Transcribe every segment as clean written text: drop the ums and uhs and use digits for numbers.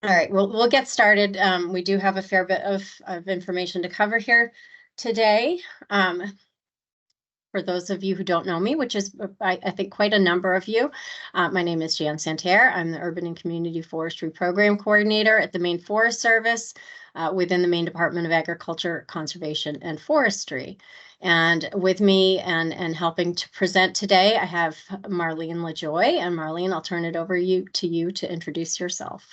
All right, we'll get started. We do have a fair bit of information to cover here today. For those of you who don't know me, which is, I think, quite a number of you, my name is Jan Santerre. I'm the Urban and Community Forestry Program Coordinator at the Maine Forest Service within the Maine Department of Agriculture, Conservation, and Forestry. And with me and helping to present today, I have Marlene LaJoy. And Marlene, I'll turn it over to you to introduce yourself.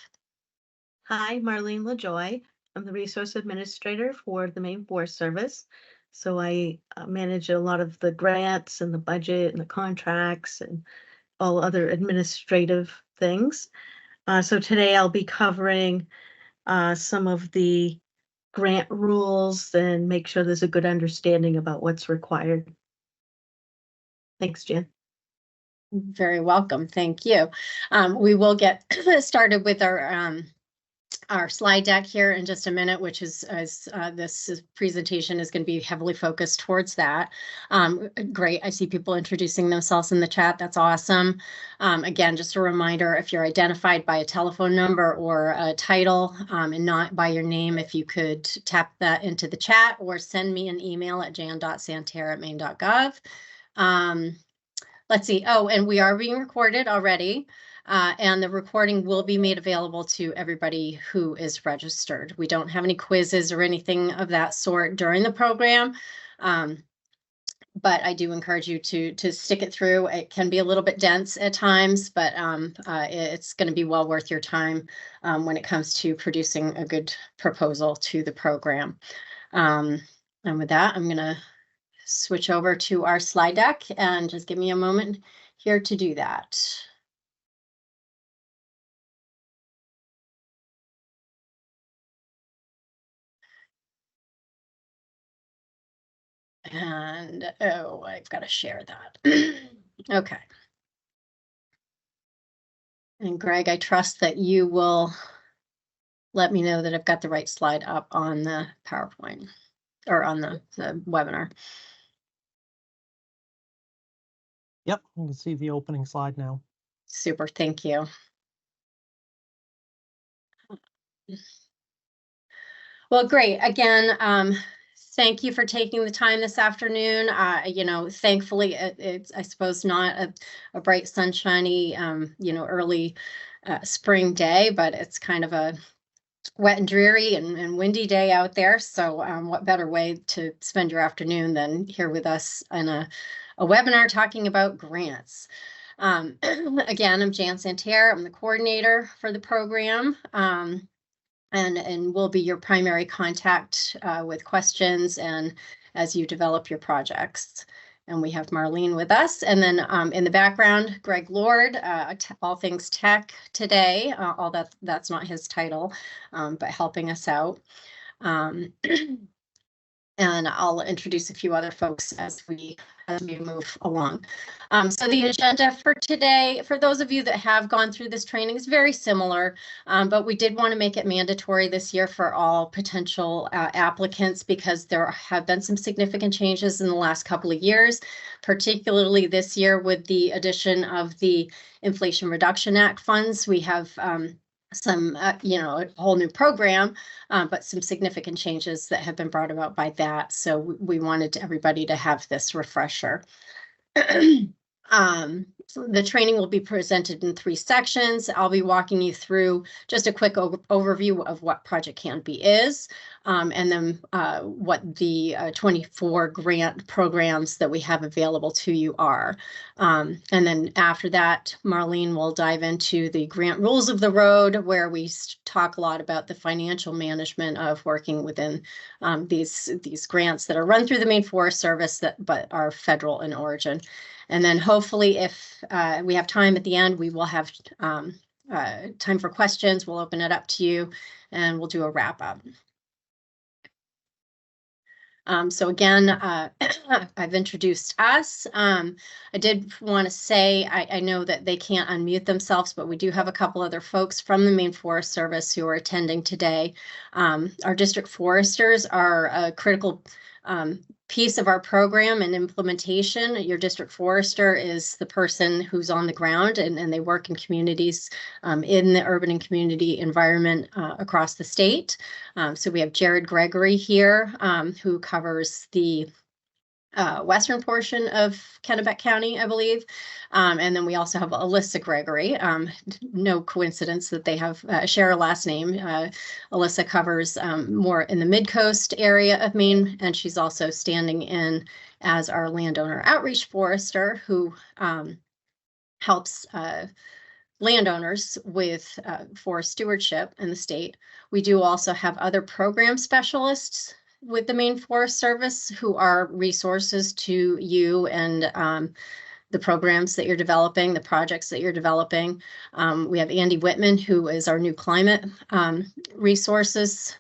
Hi, Marlene LaJoy. I'm the Resource Administrator for the Maine Forest Service. So I manage a lot of the grants and the budget and the contracts and all other administrative things. So today I'll be covering some of the grant rules and make sure there's a good understanding about what's required. Thanks, Jan. Very welcome. Thank you. We will get started with our slide deck here in just a minute, which is this presentation is going to be heavily focused towards that. Great. I see people introducing themselves in the chat. That's awesome. Again, just a reminder, if you're identified by a telephone number or a title and not by your name, if you could tap that into the chat or send me an email at jan.santerre@maine.gov. Let's see. Oh, and we are being recorded already. And the recording will be made available to everybody who is registered. We don't have any quizzes or anything of that sort during the program, but I do encourage you to stick it through. It can be a little bit dense at times, but it's going to be well worth your time when it comes to producing a good proposal to the program. And with that, I'm going to switch over to our slide deck and just give me a moment here to do that. And, oh, I've got to share that. Okay. And Greg, I trust that you will let me know that I've got the right slide up on the PowerPoint or on the webinar. Yep, you can see the opening slide now. Super, thank you. Well, great. Again, thank you for taking the time this afternoon. You know, thankfully, it's, I suppose, not a bright, sunshiny, you know, early spring day, but it's kind of a wet and dreary and windy day out there. So what better way to spend your afternoon than here with us in a webinar talking about grants. Again, I'm Jan Santerre. I'm the coordinator for the program. And will be your primary contact with questions and as you develop your projects. And we have Marlene with us. And then in the background, Greg Lord, all things tech today, all that's not his title, but helping us out. And I'll introduce a few other folks as we move along. So the agenda for today, for those of you that have gone through this training, is very similar, but we did want to make it mandatory this year for all potential applicants because there have been some significant changes in the last couple of years, particularly this year with the addition of the Inflation Reduction Act funds. We have some, you know, a whole new program, but some significant changes that have been brought about by that. So we wanted everybody to have this refresher. So the training will be presented in 3 sections. I'll be walking you through just a quick overview of what Project Canopy is, and then what the 24 grant programs that we have available to you are. And then after that, Marlene will dive into the grant rules of the road, where we talk a lot about the financial management of working within these grants that are run through the Maine Forest Service but are federal in origin. And then hopefully if we have time at the end, we will have time for questions. We'll open it up to you and we'll do a wrap up. So again, I've introduced us. I did want to say, I know that they can't unmute themselves, but we do have a couple other folks from the Maine Forest Service who are attending today. Our district foresters are a critical piece of our program and implementation. Your district forester is the person who's on the ground, and they work in communities in the urban and community environment across the state. So we have Jared Gregory here, who covers the western portion of Kennebec County, I believe. And then we also have Alyssa Gregory. No coincidence that they have share a last name. Alyssa covers more in the mid-coast area of Maine, and she's also standing in as our landowner outreach forester who helps landowners with forest stewardship in the state. We do also have other program specialists with the Maine Forest Service who are resources to you and the programs that you're developing, the projects that you're developing. We have Andy Whitman, who is our new climate resources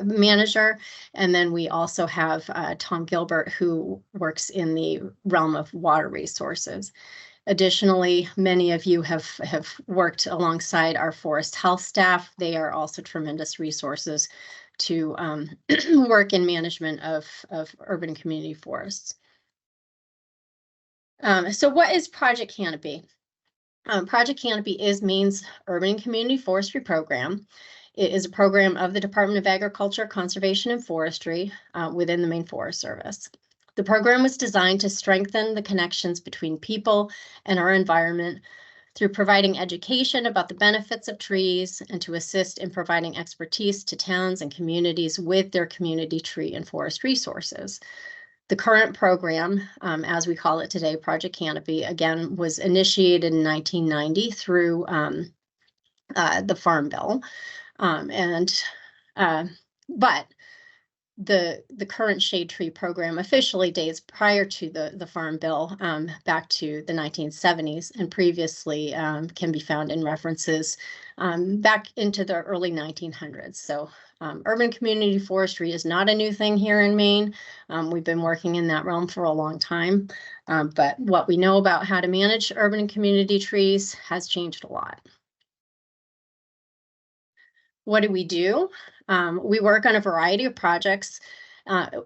manager. And then we also have Tom Gilbert, who works in the realm of water resources. Additionally, many of you have worked alongside our forest health staff. They are also tremendous resources to work in management of urban and community forests. So what is Project Canopy? Project Canopy is Maine's urban and community forestry program. It is a program of the Department of Agriculture, Conservation, and Forestry within the Maine Forest Service. The program was designed to strengthen the connections between people and our environment through providing education about the benefits of trees and to assist in providing expertise to towns and communities with their community tree and forest resources. The current program, as we call it today, Project Canopy, again, was initiated in 1990 through the Farm Bill. But the current shade tree program officially dates prior to the Farm Bill back to the 1970s, and previously can be found in references back into the early 1900s. So urban community forestry is not a new thing here in Maine. We've been working in that realm for a long time, but what we know about how to manage urban and community trees has changed a lot. What do? We work on a variety of projects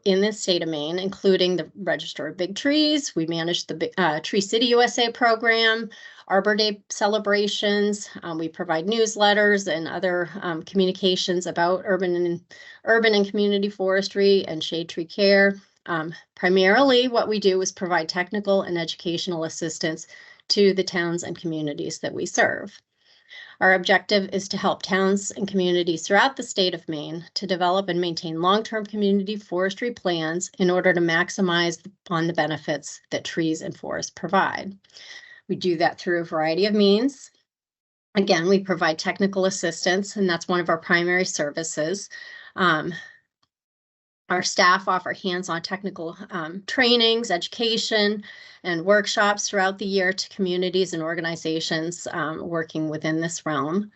in the state of Maine, including the Register of Big Trees. We manage the Tree City USA program, Arbor Day celebrations. We provide newsletters and other communications about urban and community forestry and shade tree care. Primarily, what we do is provide technical and educational assistance to the towns and communities that we serve. Our objective is to help towns and communities throughout the state of Maine to develop and maintain long-term community forestry plans in order to maximize on the benefits that trees and forests provide. We do that through a variety of means. Again, we provide technical assistance, and that's one of our primary services. Our staff offer hands-on technical trainings, education, and workshops throughout the year to communities and organizations working within this realm.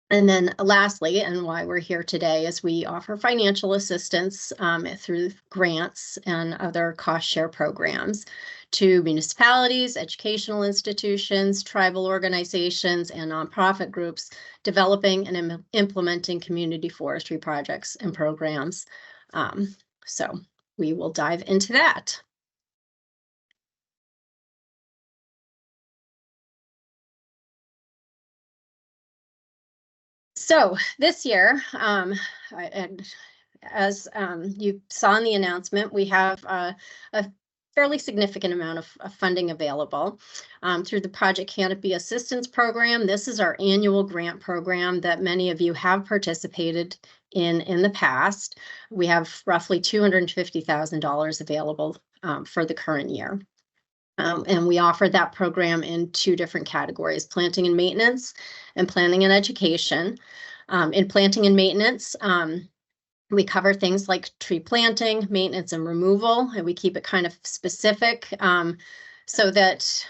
And then lastly, and why we're here today, is we offer financial assistance through grants and other cost share programs to municipalities, educational institutions, tribal organizations, and nonprofit groups developing and implementing community forestry projects and programs. So we will dive into that. So this year, and as you saw in the announcement, we have a fairly significant amount of funding available through the Project Canopy Assistance program. This is our annual grant program that many of you have participated in the past. We have roughly $250,000 available for the current year. And we offer that program in two different categories: planting and maintenance and planning and education. In planting and maintenance, we cover things like tree planting, maintenance, and removal, and we keep it kind of specific so that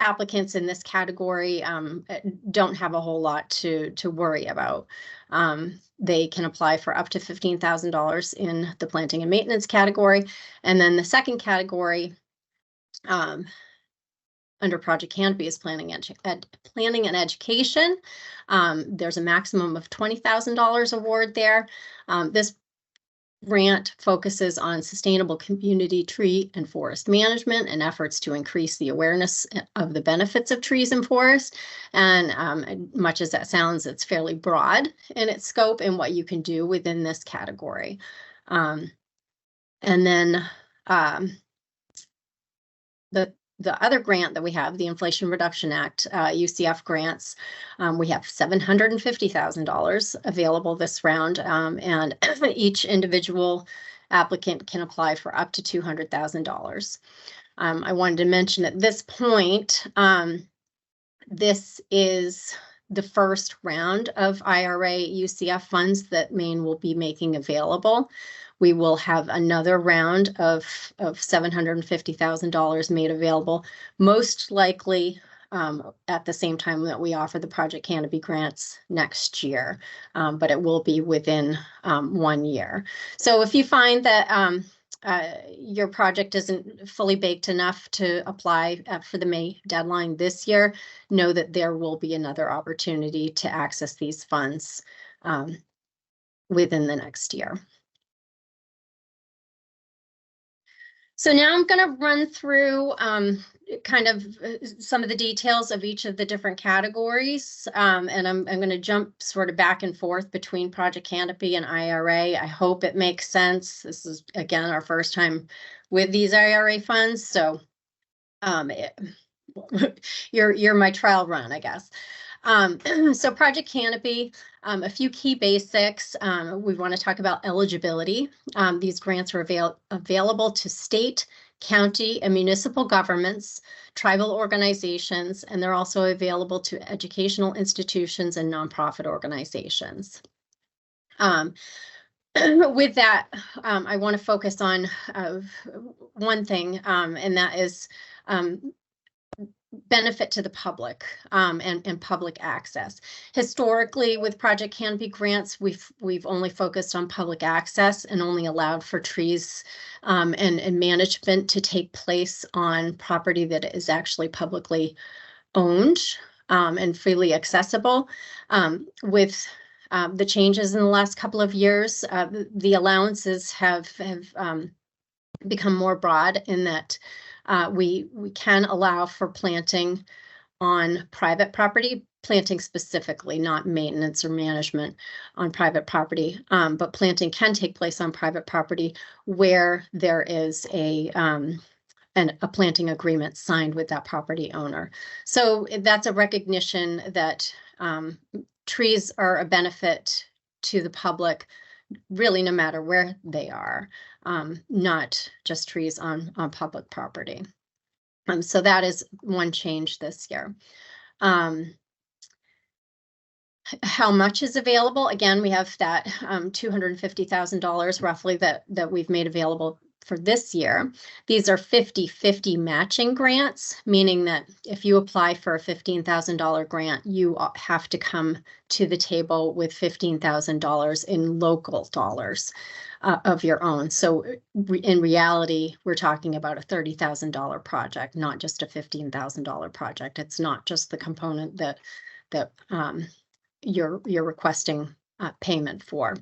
applicants in this category don't have a whole lot to worry about. They can apply for up to $15,000 in the planting and maintenance category. And then the second category under Project Canopy is planning and education. There's a maximum of $20,000 award there. This grant focuses on sustainable community tree and forest management and efforts to increase the awareness of the benefits of trees and forests. And much as that sounds, it's fairly broad in its scope and what you can do within this category. And then the other grant that we have, the Inflation Reduction Act, UCF grants, we have $750,000 available this round, and each individual applicant can apply for up to $200,000. I wanted to mention at this point, this is the first round of IRA UCF funds that Maine will be making available. We will have another round of $750,000 made available, most likely at the same time that we offer the Project Canopy grants next year, but it will be within 1 year. So if you find that your project isn't fully baked enough to apply for the May deadline this year, know that there will be another opportunity to access these funds within the next year. So now I'm going to run through kind of some of the details of each of the different categories, and I'm going to jump sort of back and forth between Project Canopy and IRA. I hope it makes sense. This is, again, our first time with these IRA funds, so you're my trial run, I guess. So Project Canopy, a few key basics. We want to talk about eligibility. These grants are available to state, county, and municipal governments, tribal organizations, and they're also available to educational institutions and nonprofit organizations. With that, I want to focus on one thing, and that is benefit to the public and public access. Historically, with Project Canopy grants, we've only focused on public access and only allowed for trees and management to take place on property that is actually publicly owned and freely accessible. With the changes in the last couple of years, the allowances have become more broad in that we can allow for planting on private property, planting specifically, not maintenance or management on private property, but planting can take place on private property where there is a planting agreement signed with that property owner. So that's a recognition that trees are a benefit to the public, really no matter where they are, not just trees on public property. So that is one change this year. How much is available? Again, we have that $250,000 roughly that we've made available for this year. These are 50-50 matching grants, meaning that if you apply for a $15,000 grant, you have to come to the table with $15,000 in local dollars of your own. So in reality, we're talking about a $30,000 project, not just a $15,000 project. It's not just the component that you're requesting payment for.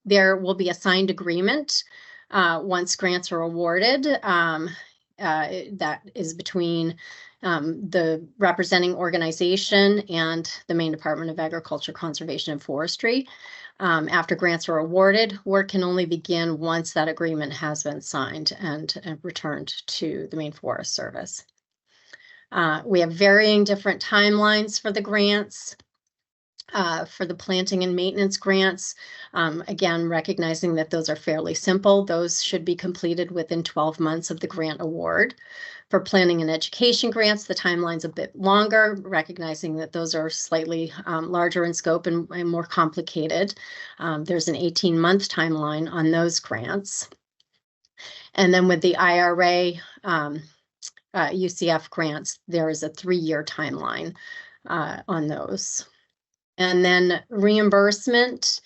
There will be a signed agreement once grants are awarded. That is between the representing organization and the Maine Department of Agriculture, Conservation, and Forestry. After grants are awarded, work can only begin once that agreement has been signed and returned to the Maine Forest Service. We have varying different timelines for the grants. For the planting and maintenance grants, again, recognizing that those are fairly simple, those should be completed within 12 months of the grant award. For planning and education grants, the timeline's a bit longer, recognizing that those are slightly larger in scope and more complicated. There's an 18-month timeline on those grants. And then with the IRA UCF grants, there is a 3-year timeline on those. And then reimbursement,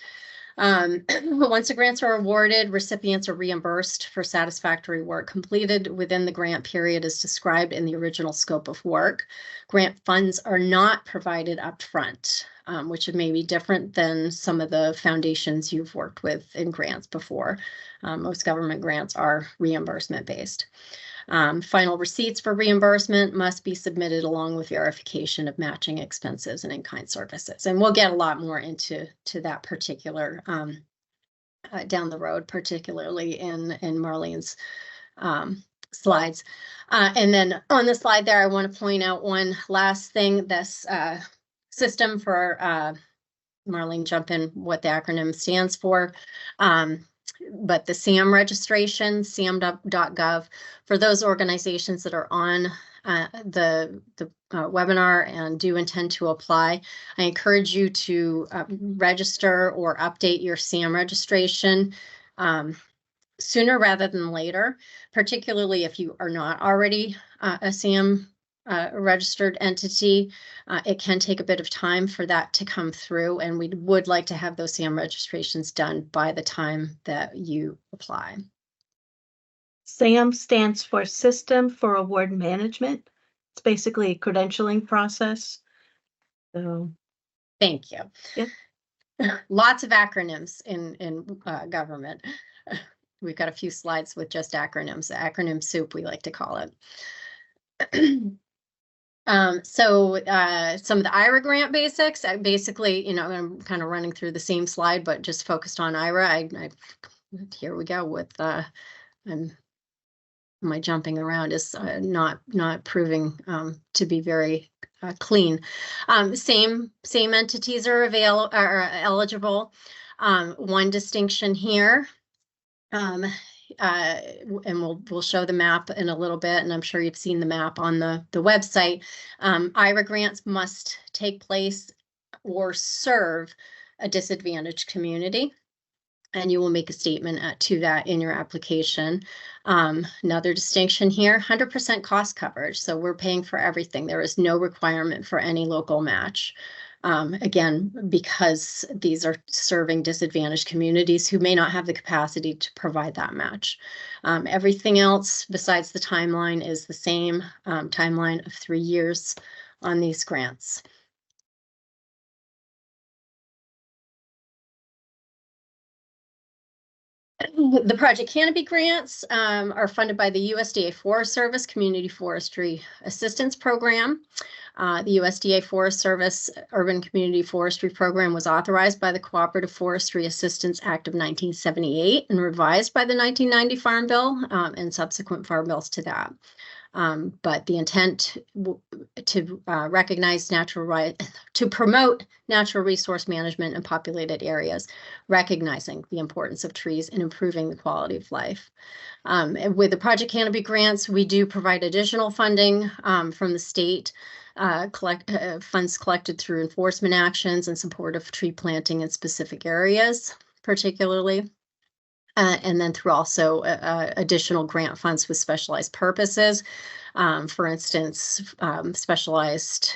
Once the grants are awarded, recipients are reimbursed for satisfactory work completed within the grant period as described in the original scope of work. Grant funds are not provided upfront, which may be different than some of the foundations you've worked with in grants before. Most government grants are reimbursement based. Final receipts for reimbursement must be submitted along with verification of matching expenses and in-kind services. And we'll get a lot more into that particular down the road, particularly in Marlene's slides. And then on the slide there, I want to point out one last thing. This system for Marlene, jump in what the acronym stands for. But the SAM registration, sam.gov, for those organizations that are on the webinar and do intend to apply, I encourage you to register or update your SAM registration sooner rather than later, particularly if you are not already a SAM registered entity. It can take a bit of time for that to come through, and we would like to have those SAM registrations done by the time that you apply. SAM stands for System for Award Management. It's basically a credentialing process. So, thank you. Yep. Lots of acronyms in government. We've got a few slides with just acronyms, acronym soup, we like to call it. So some of the IRA grant basics, basically, I'm kind of running through the same slide, but just focused on IRA. Here we go with, my jumping around is not proving to be very clean. Same entities are eligible. One distinction here. And we'll show the map in a little bit, and I'm sure you've seen the map on the website. IRA grants must take place or serve a disadvantaged community, and you will make a statement to that in your application. Another distinction here, 100% cost coverage. So we're paying for everything. There is no requirement for any local match. Again, because these are serving disadvantaged communities who may not have the capacity to provide that match. Everything else besides the timeline is the same timeline of 3 years on these grants. The Project Canopy grants are funded by the USDA Forest Service Community Forestry Assistance Program. The USDA Forest Service Urban Community Forestry Program was authorized by the Cooperative Forestry Assistance Act of 1978 and revised by the 1990 Farm Bill and subsequent farm bills to that. But the intent to recognize to promote natural resource management in populated areas, recognizing the importance of trees and improving the quality of life. With the Project Canopy grants, we do provide additional funding from the state, funds collected through enforcement actions and support of tree planting in specific areas, particularly. And then through also additional grant funds with specialized purposes. For instance, specialized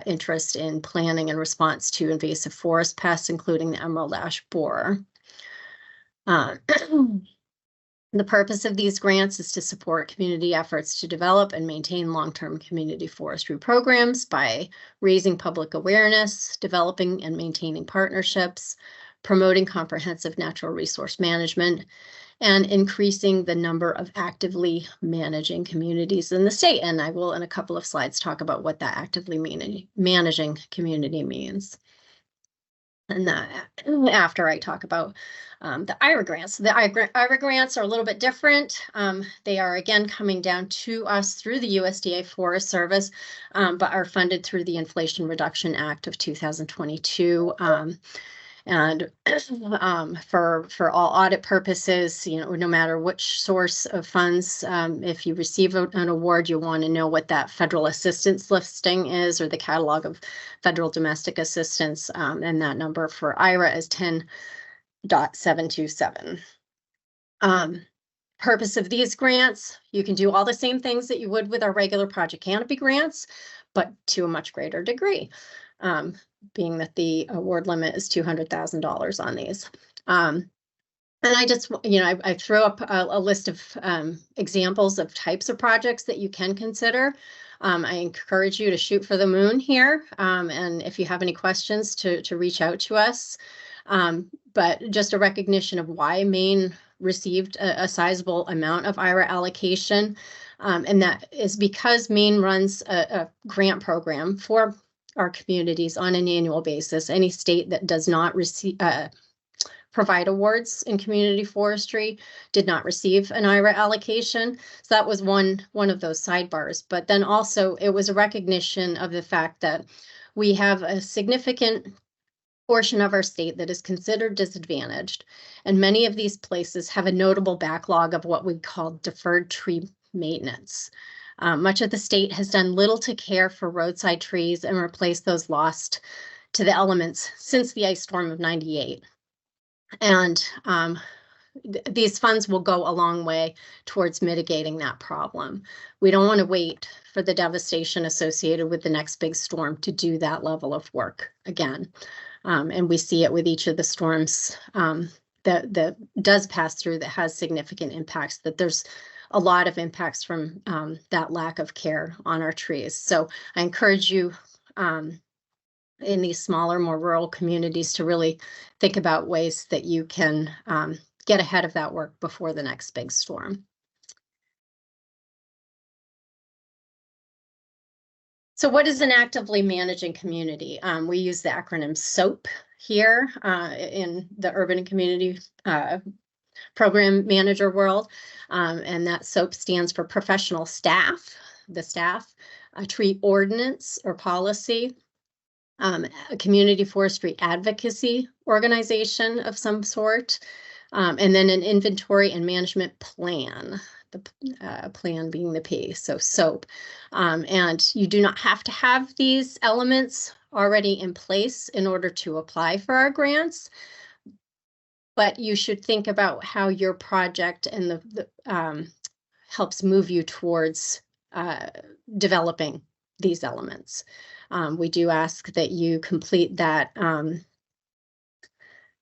interest in planning and response to invasive forest pests, including the emerald ash borer. The purpose of these grants is to support community efforts to develop and maintain long-term community forestry programs by raising public awareness, developing and maintaining partnerships, promoting comprehensive natural resource management, and increasing the number of actively managing communities in the state. And I will, in a couple of slides, talk about what that actively managing community means. And after I talk about the IRA grants. The IRA grants are a little bit different. They are, again, coming down to us through the USDA Forest Service, but are funded through the Inflation Reduction Act of 2022. And for all audit purposes, no matter which source of funds, if you receive an award, you want to know what that federal assistance listing is, or the catalog of federal domestic assistance, and that number for IRA is 10.727. Purpose of these grants, you can do all the same things that you would with our regular Project Canopy grants, but to a much greater degree. Being that the award limit is $200,000 on these. And I just, I throw up a list of examples of types of projects that you can consider. I encourage you to shoot for the moon here. And if you have any questions, to reach out to us. But just a recognition of why Maine received a sizable amount of IRA allocation. And that is because Maine runs a grant program for our communities on an annual basis. Any state that does not receive provide awards in community forestry did not receive an IRA allocation. So that was one of those sidebars. But then also it was a recognition of the fact that we have a significant portion of our state that is considered disadvantaged. And many of these places have a notable backlog of what we call deferred tree maintenance. Much of the state has done little to care for roadside trees and replace those lost to the elements since the ice storm of '98. And these funds will go a long way towards mitigating that problem. We don't want to wait for the devastation associated with the next big storm to do that level of work again. And we see it with each of the storms that does pass through that has significant impacts, that there's a lot of impacts from that lack of care on our trees. So I encourage you in these smaller, more rural communities to really think about ways that you can get ahead of that work before the next big storm. So what is an actively managing community? We use the acronym SOAP here in the urban and community program manager world. And that SOAP stands for professional staff, the staff, a tree ordinance or policy, a community forestry advocacy organization of some sort, and then an inventory and management plan, the plan being the P, so SOAP. And you do not have to have these elements already in place in order to apply for our grants, but you should think about how your project and the helps move you towards developing these elements. We do ask that you complete that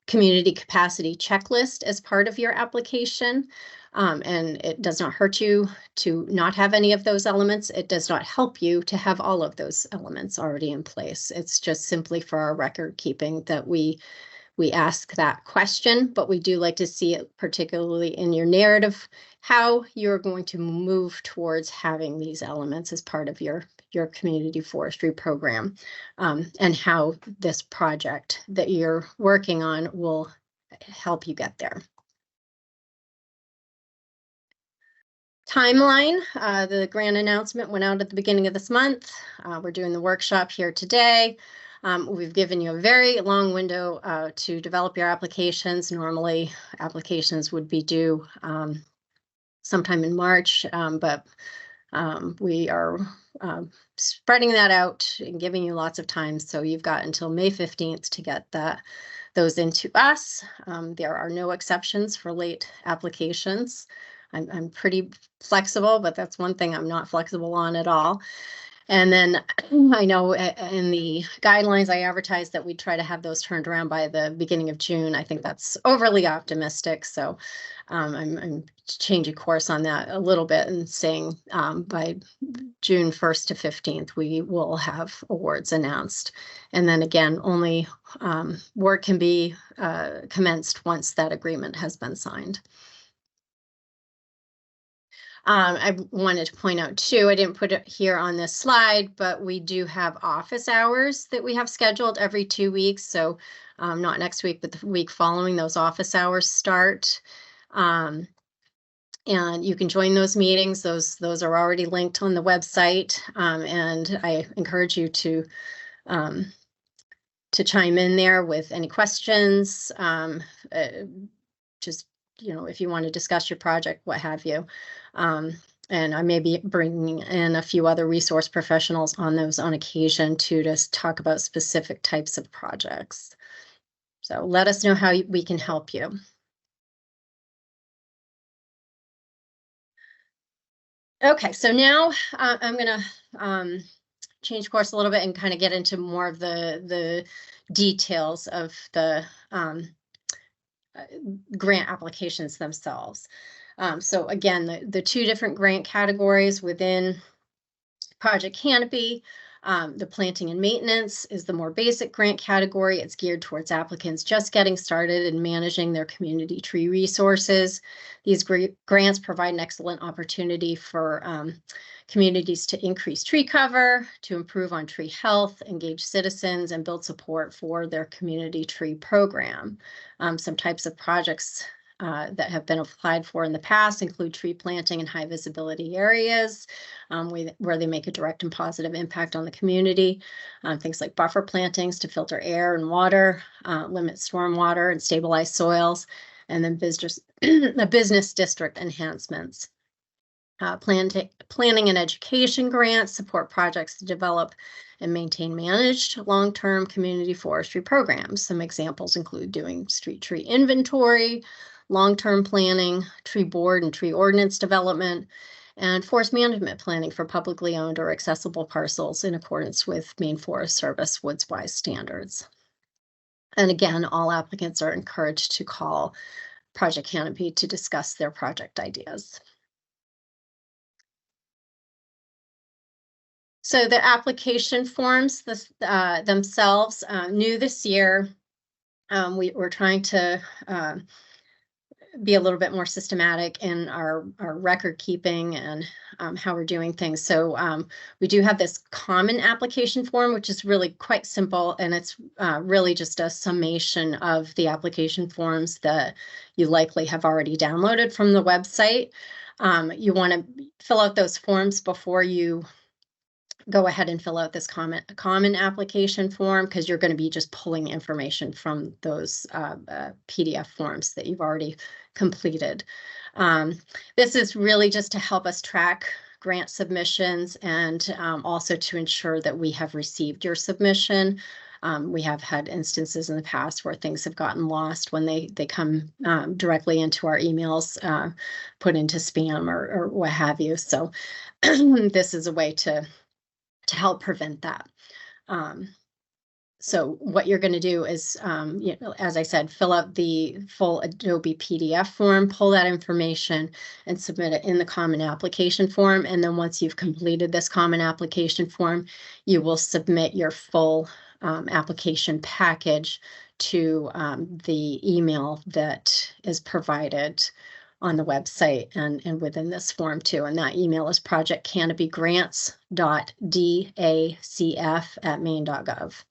community capacity checklist as part of your application. And it does not hurt you to not have any of those elements. It does not help you to have all of those elements already in place. It's just simply for our record keeping that we ask that question, but we do like to see it, particularly in your narrative, how you're going to move towards having these elements as part of your community forestry program, and how this project that you're working on will help you get there. Timeline, the grant announcement went out at the beginning of this month. We're doing the workshop here today. We've given you a very long window to develop your applications. Normally, applications would be due sometime in March, but we are spreading that out and giving you lots of time. So you've got until May 15th to get those into us. There are no exceptions for late applications. I'm pretty flexible, but that's one thing I'm not flexible on at all. And then I know in the guidelines, I advertised that we try to have those turned around by the beginning of June. I think that's overly optimistic. So I'm changing course on that a little bit and saying by June 1st to 15th, we will have awards announced. And then again, only work can be commenced once that agreement has been signed. I wanted to point out too, I didn't put it here on this slide, but we do have office hours that we have scheduled every 2 weeks. So not next week, but the week following, those office hours start. And you can join those meetings. Those are already linked on the website. And I encourage you to chime in there with any questions. Just, if you want to discuss your project, what have you. And I may be bringing in a few other resource professionals on those on occasion to just talk about specific types of projects. So let us know how we can help you. Okay, so now I'm going to change course a little bit and kind of get into more of the details of the grant applications themselves. So again, the two different grant categories within Project Canopy. The planting and maintenance is the more basic grant category. It's geared towards applicants just getting started in managing their community tree resources. These grants provide an excellent opportunity for communities to increase tree cover, to improve on tree health, engage citizens, and build support for their community tree program. Some types of projects that have been applied for in the past include tree planting in high visibility areas where they make a direct and positive impact on the community. Things like buffer plantings to filter air and water, limit stormwater and stabilize soils, and then business district enhancements. Planning and education grants support projects to develop and maintain managed long-term community forestry programs. Some examples include doing street tree inventory, long-term planning, tree board and tree ordinance development, and forest management planning for publicly owned or accessible parcels in accordance with Maine Forest Service Woods-Wise standards. And again, all applicants are encouraged to call Project Canopy to discuss their project ideas. So the application forms themselves, new this year, we're trying to be a little bit more systematic in our record keeping and how we're doing things. So we do have this common application form, which is really quite simple, and it's really just a summation of the application forms that you likely have already downloaded from the website. You want to fill out those forms before you go ahead and fill out this common application form, because you're going to be just pulling information from those PDF forms that you've already completed. This is really just to help us track grant submissions and also to ensure that we have received your submission. We have had instances in the past where things have gotten lost when they come directly into our emails, put into spam or what have you. So this is a way to help prevent that. So what you're going to do is, as I said, fill out the full Adobe PDF form, pull that information and submit it in the common application form. And then once you've completed this common application form, you will submit your full application package to the email that is provided on the website and within this form too. And that email is projectcanopygrants.dacf@maine.gov.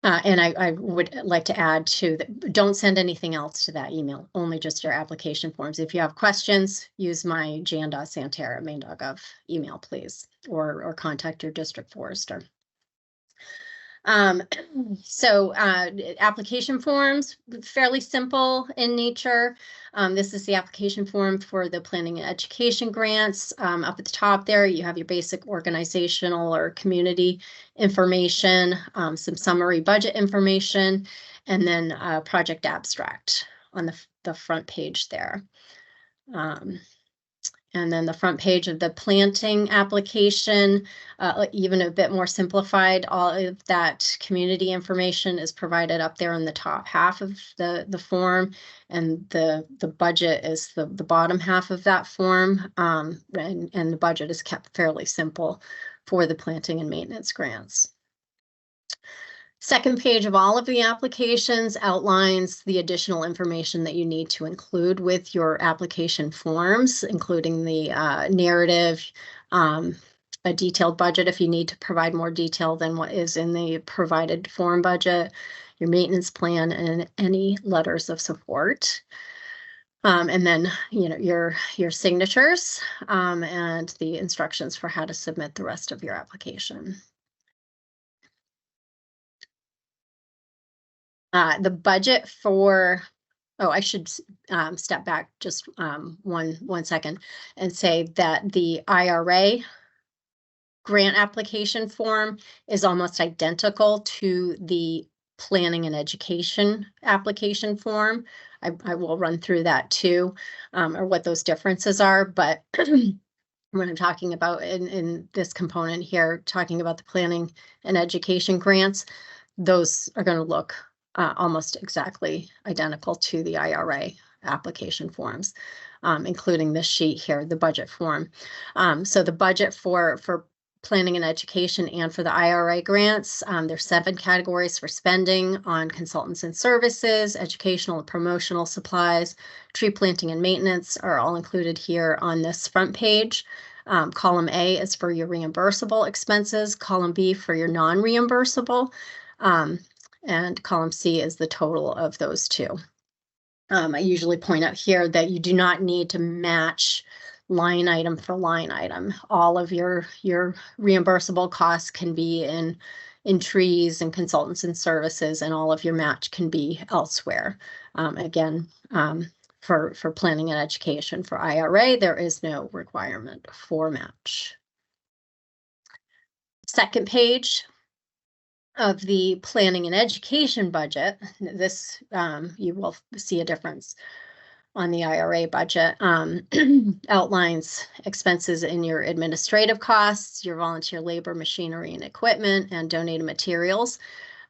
And I would like to add too that don't send anything else to that email, only just your application forms. If you have questions, use my jan.santerra@maine.gov email, please, or contact your district forester. So application forms, fairly simple in nature. This is the application form for the planning and education grants. Up at the top there, you have your basic organizational or community information, some summary budget information, and then a project abstract on the front page there. And then the front page of the planting application, even a bit more simplified. All of that community information is provided up there in the top half of the form, and the budget is the bottom half of that form. And the budget is kept fairly simple for the planting and maintenance grants. Second page of all of the applications outlines the additional information that you need to include with your application forms, including the narrative, a detailed budget if you need to provide more detail than what is in the provided form budget, your maintenance plan, and any letters of support. And then, your signatures and the instructions for how to submit the rest of your application. The budget for, I should step back just one second and say that the IRA grant application form is almost identical to the planning and education application form. I will run through that too, or what those differences are, but when I'm talking about in this component here, talking about the planning and education grants, those are going to look almost exactly identical to the IRA application forms, including this sheet here, the budget form. So the budget for planning and education and for the IRA grants, there's 7 categories for spending on consultants and services, educational and promotional supplies, tree planting and maintenance are all included here on this front page. Column A is for your reimbursable expenses, column B for your non-reimbursable, and column C is the total of those two. I usually point out here that you do not need to match line item for line item. All of your reimbursable costs can be in trees and consultants and services, and all of your match can be elsewhere. Again, for planning and education for IRA, there is no requirement for match. Second page of the planning and education budget, this you will see a difference on the IRA budget, outlines expenses in your administrative costs, your volunteer labor, machinery and equipment, and donated materials.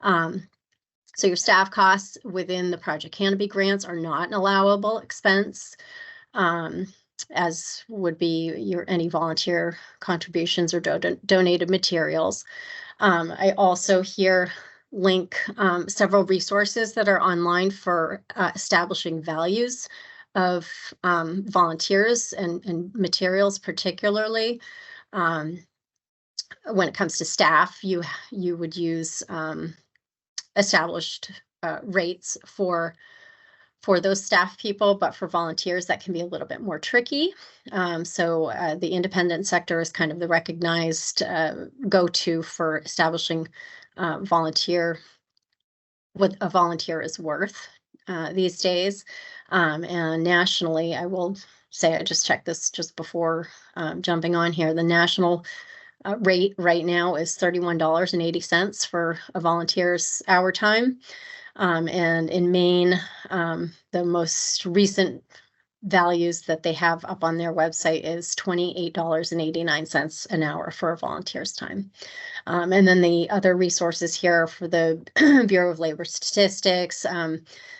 So your staff costs within the Project Canopy grants are not an allowable expense, as would be any volunteer contributions or donated materials. I also here link several resources that are online for establishing values of volunteers and materials, particularly. When it comes to staff, you would use established rates for those staff people, but for volunteers that can be a little bit more tricky. So the independent sector is kind of the recognized go-to for establishing what a volunteer is worth these days. And nationally, I will say, I just checked this just before jumping on here, the national rate right now is $31.80 for a volunteer's hour time. And in Maine, the most recent values that they have up on their website is $28.89 an hour for a volunteer's time. And then the other resources here for the Bureau of Labor Statistics,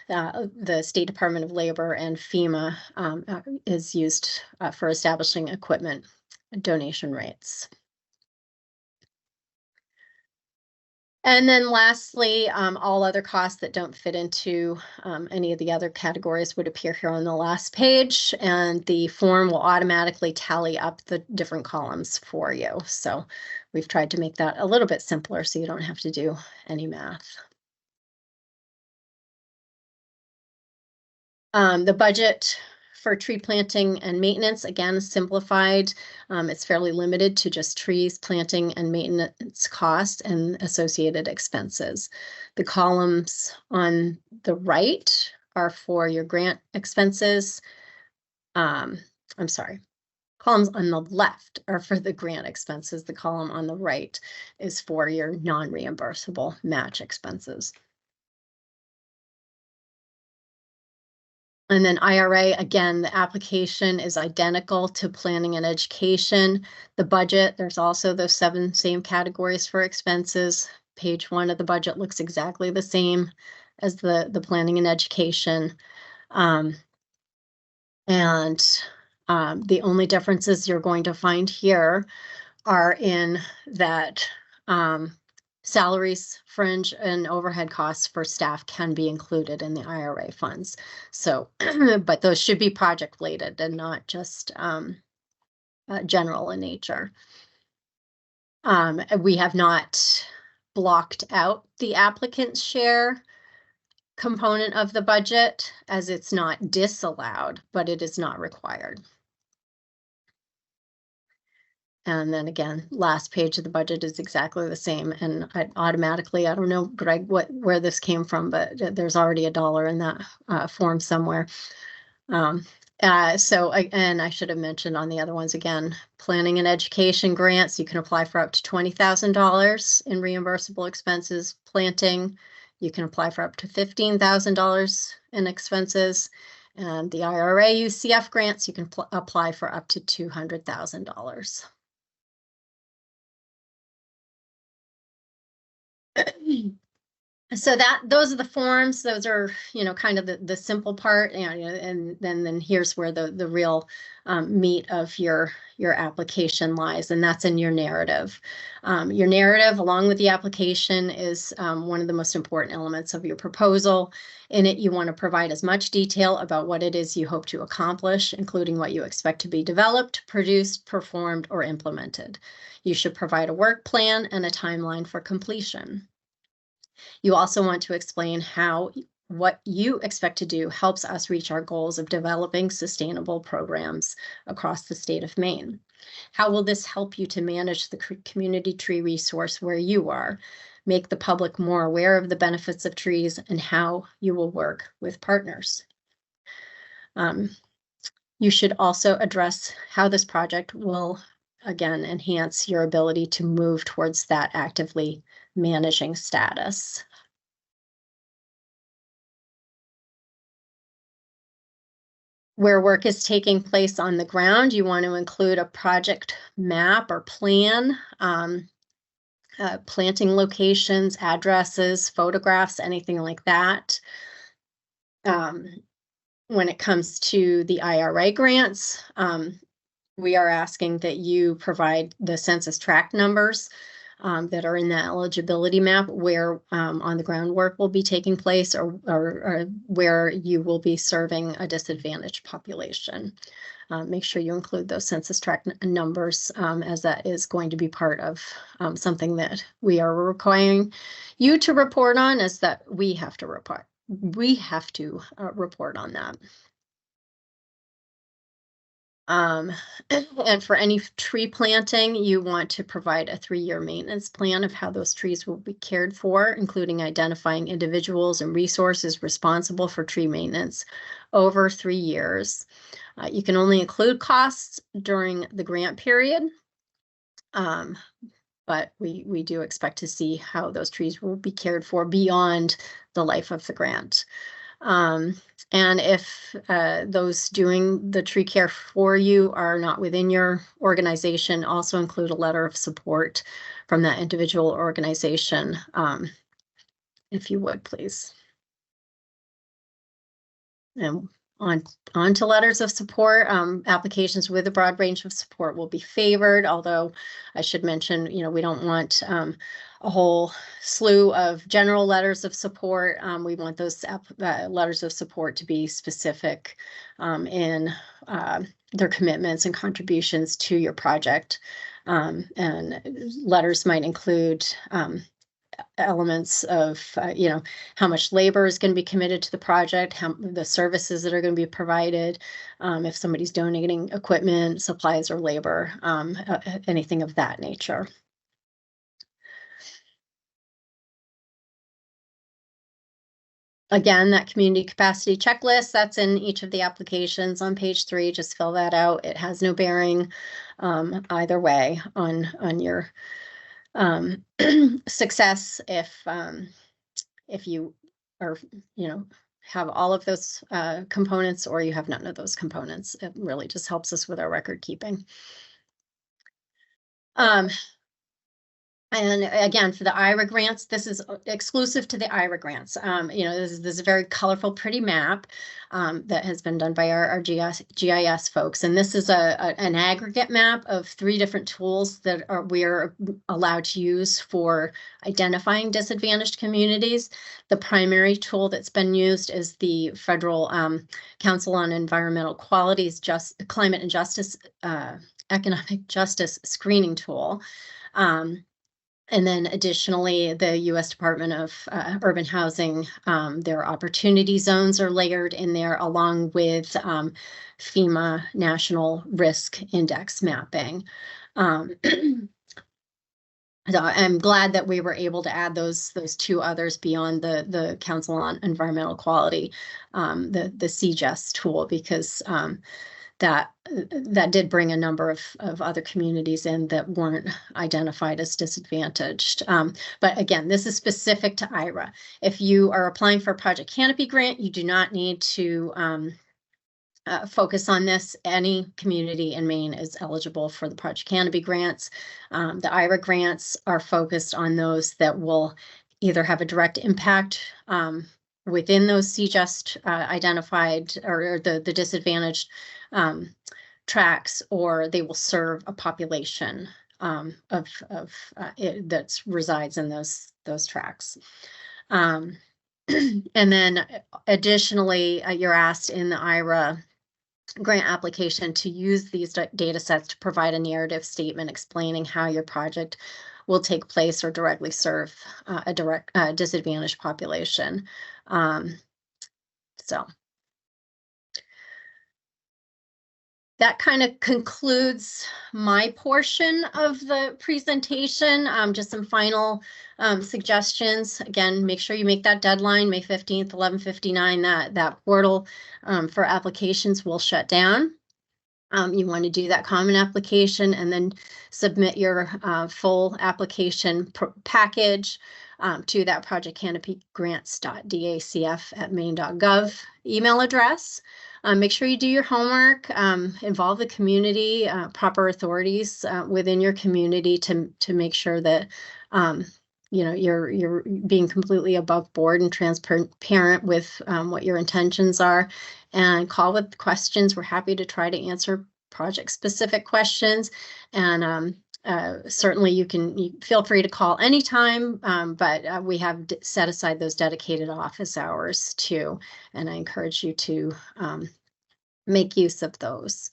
the State Department of Labor, and FEMA is used for establishing equipment donation rates. And then lastly, all other costs that don't fit into any of the other categories would appear here on the last page, and the form will automatically tally up the different columns for you. So we've tried to make that a little bit simpler so you don't have to do any math. The budget for tree planting and maintenance, again, simplified. It's fairly limited to just trees, planting, and maintenance costs and associated expenses. The columns on the right are for your grant expenses. I'm sorry. Columns on the left are for the grant expenses. The column on the right is for your non-reimbursable match expenses. And then IRA, again, the application is identical to planning and education. The budget, there's also those 7 same categories for expenses. Page 1 of the budget looks exactly the same as the planning and education. The only differences you're going to find here are in that salaries, fringe, and overhead costs for staff can be included in the IRA funds. So, but those should be project related and not just general in nature. We have not blocked out the applicant's share component of the budget, as it's not disallowed, but it is not required. And then again, last page of the budget is exactly the same. And I don't know, Greg, where this came from, but there's already $1 in that form somewhere. And I should have mentioned on the other ones again, planning and education grants, you can apply for up to $20,000 in reimbursable expenses. Planting, you can apply for up to $15,000 in expenses. And the IRA UCF grants, you can apply for up to $200,000. So those are the forms. Those are, kind of the simple part, and then here's where the real meat of your application lies, and that's in your narrative. Your narrative, along with the application, is one of the most important elements of your proposal. In it, you want to provide as much detail about what it is you hope to accomplish, including what you expect to be developed, produced, performed, or implemented. You should provide a work plan and a timeline for completion. You also want to explain how what you expect to do helps us reach our goals of developing sustainable programs across the state of Maine. How will this help you to manage the community tree resource where you are, make the public more aware of the benefits of trees, and how you will work with partners? You should also address how this project will, again, enhance your ability to move towards that actively managing status. Where work is taking place on the ground, you want to include a project map or plan, planting locations, addresses, photographs, anything like that. When it comes to the IRA grants, we are asking that you provide the census tract numbers that are in the eligibility map where on the ground work will be taking place, or where you will be serving a disadvantaged population. Make sure you include those census tract numbers, as that is going to be part of something that we are requiring you to report on, as that we have to report. We have to report on that. And for any tree planting, you want to provide a 3-year maintenance plan of how those trees will be cared for, including identifying individuals and resources responsible for tree maintenance over 3 years. You can only include costs during the grant period, but we do expect to see how those trees will be cared for beyond the life of the grant. And if those doing the tree care for you are not within your organization, also include a letter of support from that individual organization, if you would, please. And on to letters of support. Applications with a broad range of support will be favored, although I should mention, we don't want a whole slew of general letters of support. We want those letters of support to be specific in their commitments and contributions to your project. And letters might include elements of, how much labor is going to be committed to the project, how the services that are going to be provided, if somebody's donating equipment, supplies, or labor, anything of that nature. Again, that community capacity checklist, that's in each of the applications on page 3. Just fill that out. It has no bearing either way on your success if you are, have all of those components, or you have none of those components. It really just helps us with our record keeping. And again, for the IRA grants, this is exclusive to the IRA grants. This is a very colorful, pretty map that has been done by our GIS folks. And this is an aggregate map of 3 different tools that we are allowed to use for identifying disadvantaged communities. The primary tool that's been used is the Federal Council on Environmental Quality's Climate and Justice Economic Justice Screening Tool. And then additionally, the U.S. Department of Urban Housing, their opportunity zones are layered in there, along with FEMA National Risk Index mapping. So I'm glad that we were able to add those 2 others beyond the Council on Environmental Quality, the CGES tool, because that did bring a number of other communities in that weren't identified as disadvantaged. But again, this is specific to IRA. If you are applying for a Project Canopy grant, you do not need to focus on this. Any community in Maine is eligible for the Project Canopy grants. The IRA grants are focused on those that will either have a direct impact within those CJust identified or the disadvantaged tracks, or they will serve a population that resides in those tracks. And then additionally, you're asked in the IRA grant application to use these data sets to provide a narrative statement explaining how your project will take place or directly serve a disadvantaged population. So that kind of concludes my portion of the presentation. Just some final suggestions. Again, make sure you make that deadline, May 15th, 11:59. That portal for applications will shut down. You want to do that common application and then submit your full application package to that Project Canopy grants.dacf@maine.gov email address. Make sure you do your homework, involve the community, proper authorities within your community to make sure that you're being completely above board and transparent with what your intentions are. And call with questions. We're happy to try to answer project specific questions. And certainly you feel free to call anytime, but we have set aside those dedicated office hours too. And I encourage you to make use of those.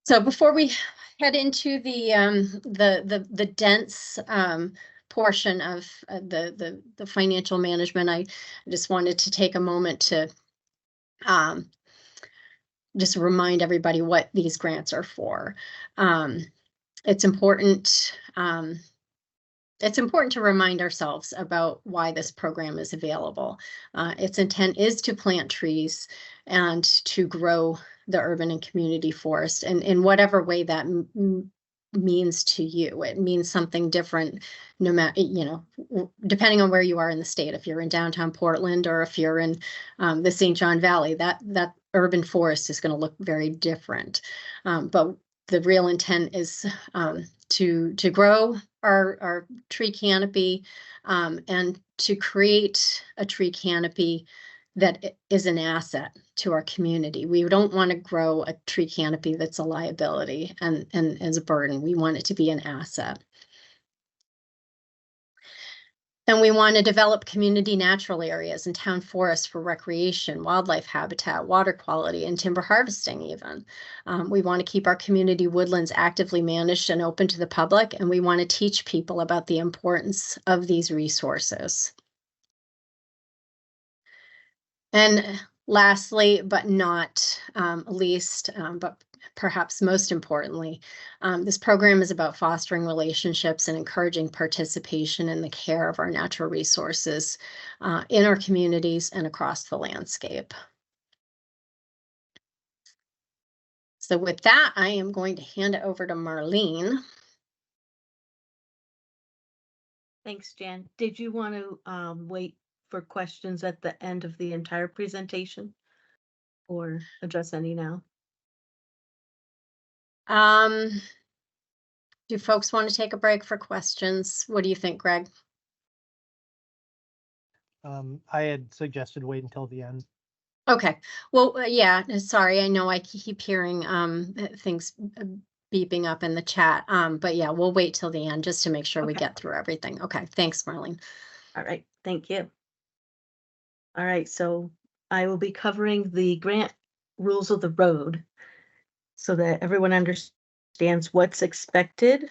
So before we head into the dense portion of the financial management, I just wanted to take a moment to just remind everybody what these grants are for. It's important to remind ourselves about why this program is available. Its intent is to plant trees and to grow the urban and community forest, and in whatever way that means to you. It means something different, no matter, depending on where you are in the state. If you're in downtown Portland or if you're in the St. John Valley, that urban forest is going to look very different. But the real intent is to grow our tree canopy and to create a tree canopy that is an asset to our community. We don't want to grow a tree canopy that's a liability and as a burden. We want it to be an asset. And we want to develop community natural areas and town forests for recreation, wildlife habitat, water quality, and timber harvesting even. We want to keep our community woodlands actively managed and open to the public, and we want to teach people about the importance of these resources. And lastly, but not least, but perhaps most importantly, this program is about fostering relationships and encouraging participation in the care of our natural resources in our communities and across the landscape. So with that, I am going to hand it over to Marlene. Thanks, Jan. Did you want to wait for questions at the end of the entire presentation or address any now? Do folks want to take a break for questions? What do you think, Greg? I had suggested wait until the end. Okay. Well, yeah, sorry. I know I keep hearing things beeping up in the chat. But yeah, we'll wait till the end just to make sure we get through everything. Okay. Thanks, Marlene. All right. Thank you. All right. So I will be covering the grant rules of the road so that everyone understands what's expected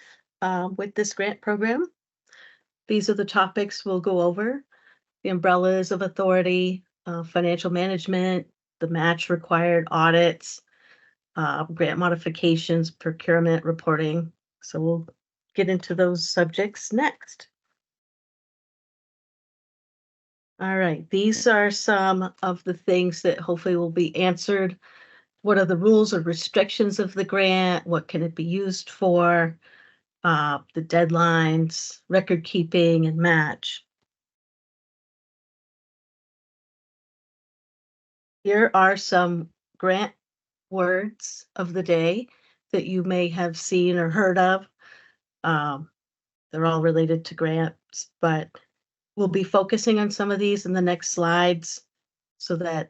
with this grant program. These are the topics we'll go over: the umbrellas of authority, financial management, the match required, audits, grant modifications, procurement, reporting. So we'll get into those subjects next. All right, these are some of the things that hopefully will be answered. What are the rules or restrictions of the grant? What can it be used for? The deadlines, record keeping, and match. Here are some grant words of the day that you may have seen or heard of. They're all related to grants, but we'll be focusing on some of these in the next slides so that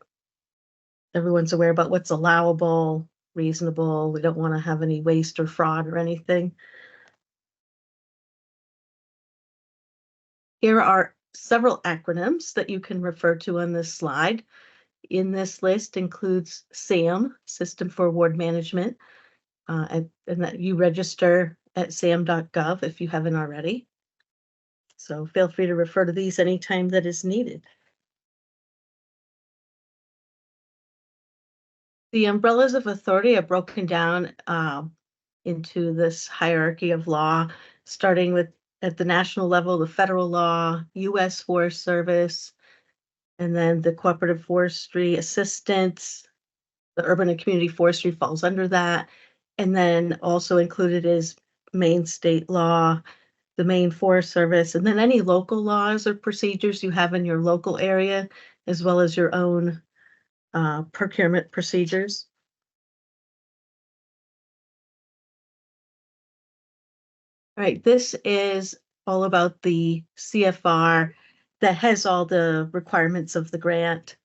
everyone's aware about what's allowable, reasonable. We don't want to have any waste or fraud or anything. Here are several acronyms that you can refer to on this slide. In this list includes SAM, System for Award Management, and that you register at sam.gov if you haven't already. So feel free to refer to these anytime that is needed. The umbrellas of authority are broken down into this hierarchy of law, starting with at the national level, the federal law, U.S. Forest Service, and then the Cooperative Forestry Assistance. The Urban and Community Forestry falls under that. And then also included is Maine state law, the Maine Forest Service, and then any local laws or procedures you have in your local area, as well as your own procurement procedures. All right, this is all about the CFR that has all the requirements of the grant.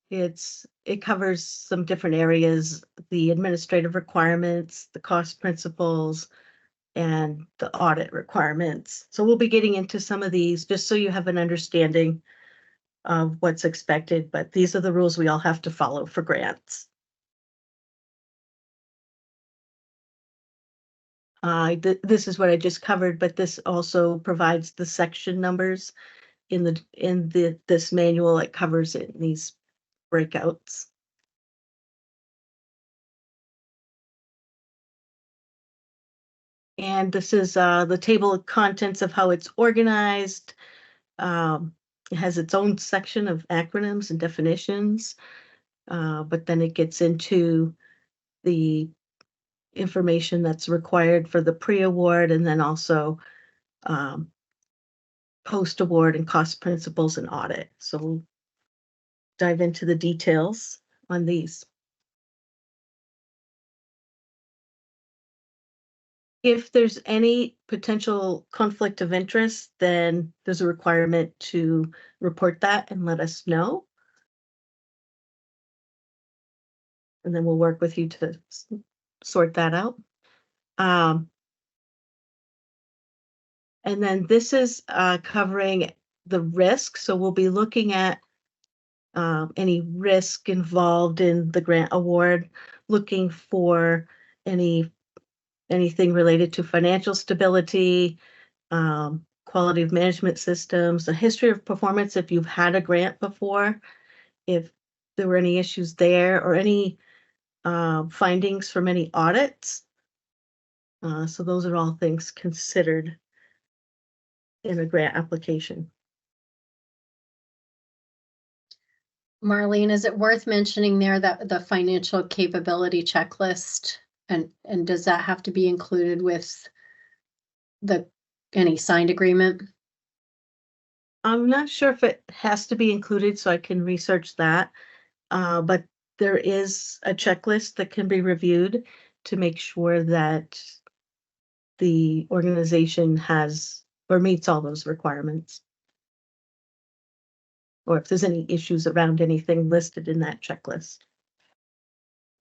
It covers some different areas, the administrative requirements, the cost principles, and the audit requirements. So we'll be getting into some of these just so you have an understanding of what's expected, but these are the rules we all have to follow for grants. This is what I just covered, but this also provides the section numbers in this manual. It covers it in these breakouts. And this is the table of contents of how it's organized. It has its own section of acronyms and definitions, but then it gets into the information that's required for the pre-award and then also post-award and cost principles and audit. So we'll dive into the details on these. If there's any potential conflict of interest, then there's a requirement to report that and let us know. And then we'll work with you to sort that out. And then this is covering the risk. So we'll be looking at any risk involved in the grant award, looking for anything related to financial stability, quality of management systems, a history of performance if you've had a grant before, if there were any issues there, or any findings from any audits. So those are all things considered in a grant application. Marlene, is it worth mentioning there that the financial capability checklist, and does that have to be included with any signed agreement? I'm not sure if it has to be included, so I can research that. But there is a checklist that can be reviewed to make sure that the organization has or meets all those requirements, or if there's any issues around anything listed in that checklist.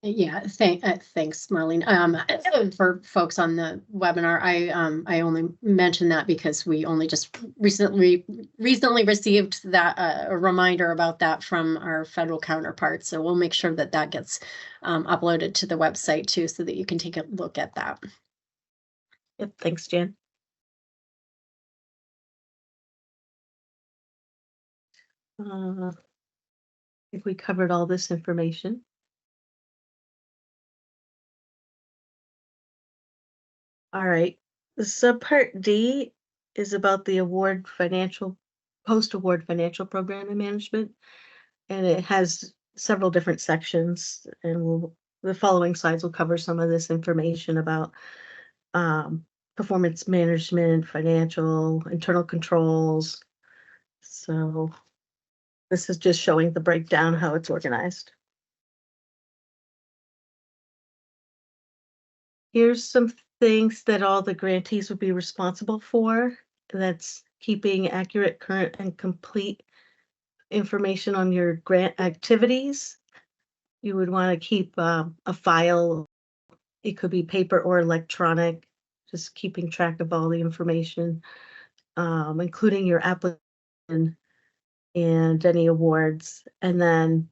Yeah, thanks, Marlene. For folks on the webinar, I only mentioned that because we only just recently received that a reminder about that from our federal counterparts. So we'll make sure that that gets uploaded to the website too, so that you can take a look at that. Yep, thanks, Jan. I think we covered all this information. All right, the subpart D is about the post-award financial program and management, and it has several different sections, and the following slides will cover some of this information about performance management, financial, internal controls. So this is just showing the breakdown, how it's organized. Here's some things that all the grantees would be responsible for. That's keeping accurate, current, and complete information on your grant activities. You would want to keep a file. It could be paper or electronic, just keeping track of all the information, including your application and any awards. And then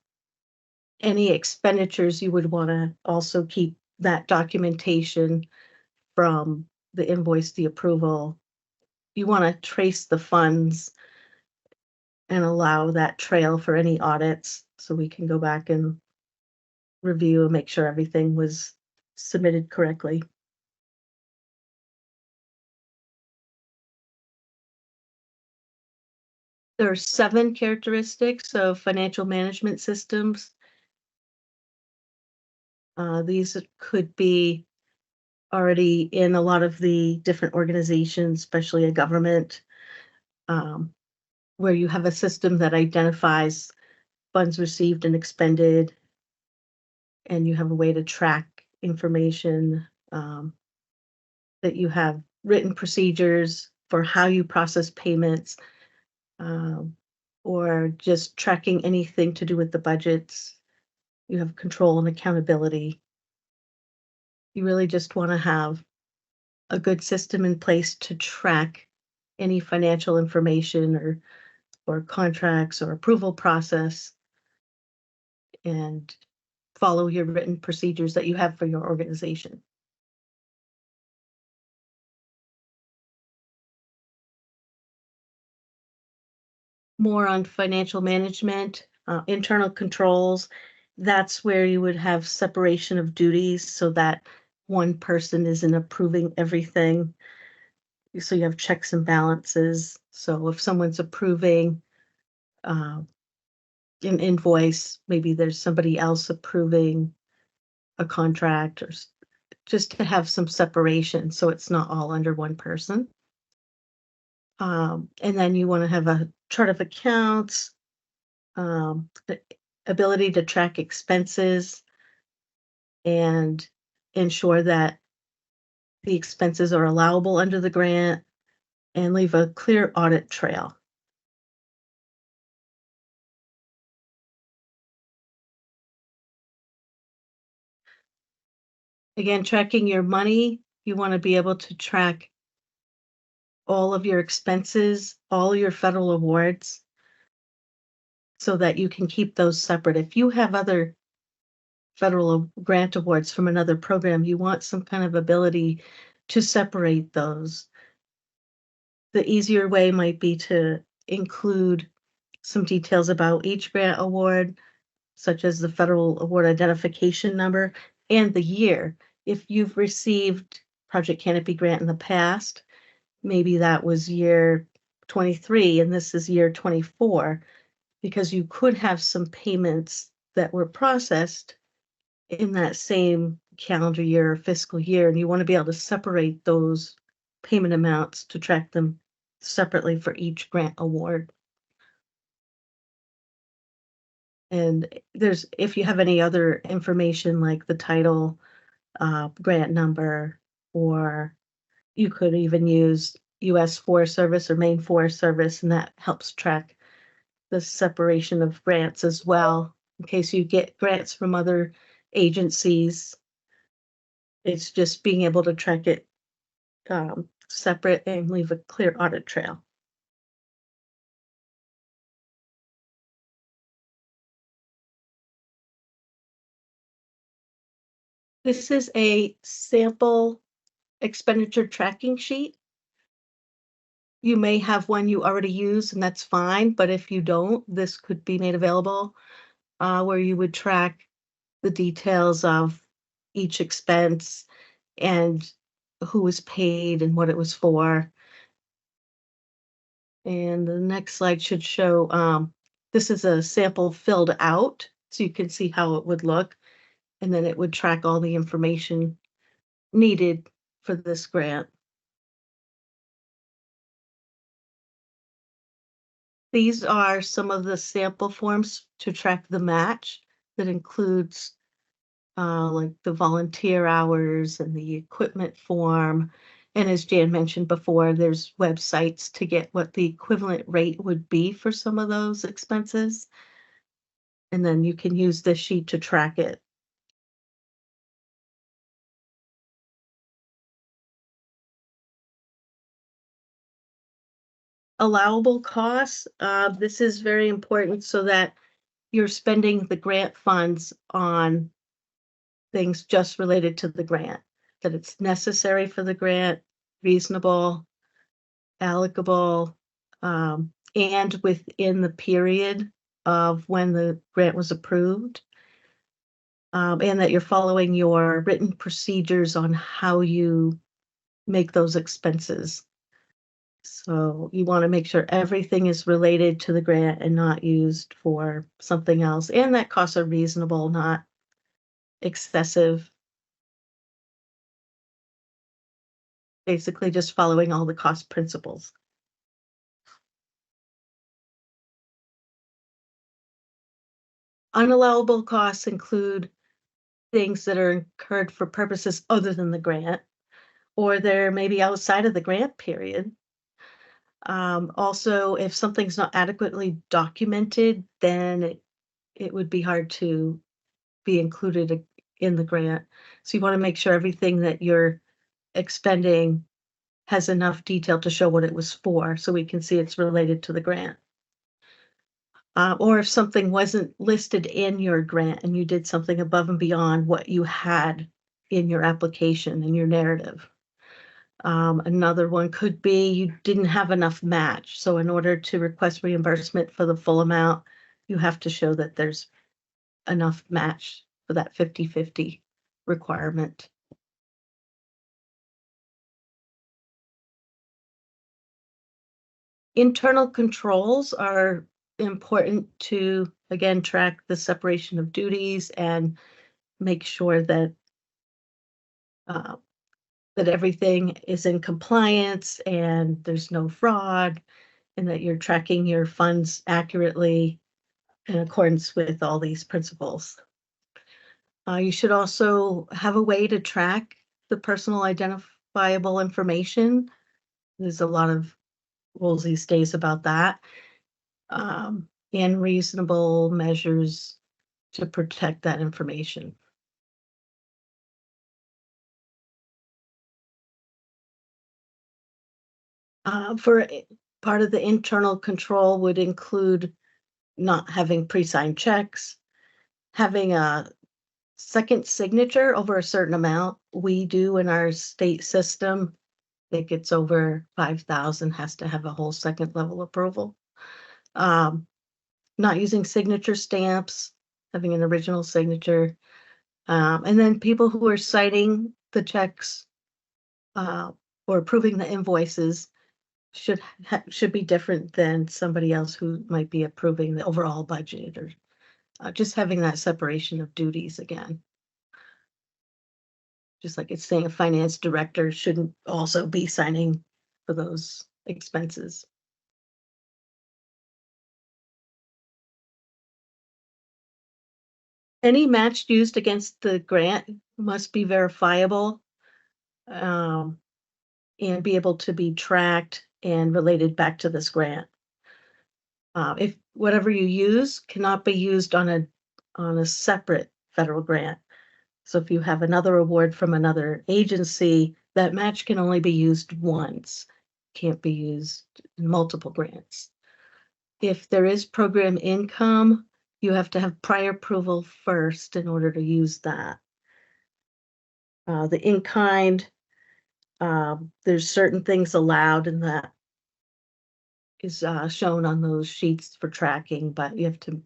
any expenditures, you would want to also keep that documentation from the invoice, the approval. You want to trace the funds and allow that trail for any audits so we can go back and review and make sure everything was submitted correctly. There are 7 characteristics of financial management systems. These could be already in a lot of the different organizations, especially a government, where you have a system that identifies funds received and expended, and you have a way to track information, that you have written procedures for how you process payments, or just tracking anything to do with the budgets. You have control and accountability. You really just want to have a good system in place to track any financial information or contracts or approval process, and follow your written procedures that you have for your organization. More on financial management, internal controls. That's where you would have separation of duties so that one person isn't approving everything. So you have checks and balances. So if someone's approving an invoice, maybe there's somebody else approving a contract, or just to have some separation so it's not all under one person. And then you want to have a chart of accounts, the ability to track expenses and ensure that the expenses are allowable under the grant, and leave a clear audit trail. Again, tracking your money, you want to be able to track all of your expenses, all your federal awards, so that you can keep those separate. If you have other federal grant awards from another program, you want some kind of ability to separate those. The easier way might be to include some details about each grant award, such as the federal award identification number and the year. If you've received Project Canopy grant in the past, maybe that was year 23 and this is year 24, because you could have some payments that were processed in that same calendar year or fiscal year, and you want to be able to separate those payment amounts to track them separately for each grant award. And if you have any other information like the title, grant number, or you could even use US Forest Service or Maine Forest Service, and that helps track the separation of grants as well. In case you get grants from other agencies, it's just being able to track it separate and leave a clear audit trail. This is a sample expenditure tracking sheet. You may have one you already use, and that's fine, but if you don't, this could be made available, where you would track the details of each expense and who was paid and what it was for. And the next slide should show, this is a sample filled out, so you can see how it would look, and then it would track all the information needed for this grant. These are some of the sample forms to track the match that includes like the volunteer hours and the equipment form. And as Jan mentioned before, there's websites to get what the equivalent rate would be for some of those expenses. And then you can use this sheet to track it. Allowable costs, this is very important so that you're spending the grant funds on things just related to the grant, that it's necessary for the grant, reasonable, allocable, and within the period of when the grant was approved. And that you're following your written procedures on how you make those expenses. So you want to make sure everything is related to the grant and not used for something else, and that costs are reasonable, not excessive. Basically just following all the cost principles. Unallowable costs include things that are incurred for purposes other than the grant, or they're maybe outside of the grant period. Also, if something's not adequately documented, then it would be hard to be included in the grant. So you want to make sure everything that you're expending has enough detail to show what it was for, so we can see it's related to the grant. Or if something wasn't listed in your grant and you did something above and beyond what you had in your application and your narrative. Another one could be you didn't have enough match. So in order to request reimbursement for the full amount, you have to show that there's enough match for that 50-50 requirement. Internal controls are important to, again, track the separation of duties and make sure that that everything is in compliance and there's no fraud, and that you're tracking your funds accurately in accordance with all these principles. You should also have a way to track the personal identifiable information. There's a lot of rules these days about that. And reasonable measures to protect that information. For part of the internal control would include not having pre-signed checks, having a second signature over a certain amount. We do in our state system. I think it's over 5,000 has to have a whole second level approval. Not using signature stamps, having an original signature. And then people who are citing the checks or approving the invoices should be different than somebody else who might be approving the overall budget, or just having that separation of duties again. Just like it's saying a finance director shouldn't also be signing for those expenses. Any match used against the grant must be verifiable and be able to be tracked and related back to this grant. If whatever you use cannot be used on a separate federal grant. So if you have another award from another agency, that match can only be used once, can't be used in multiple grants. If there is program income, you have to have prior approval first in order to use that. The in-kind, there's certain things allowed, and that is shown on those sheets for tracking, but you have to,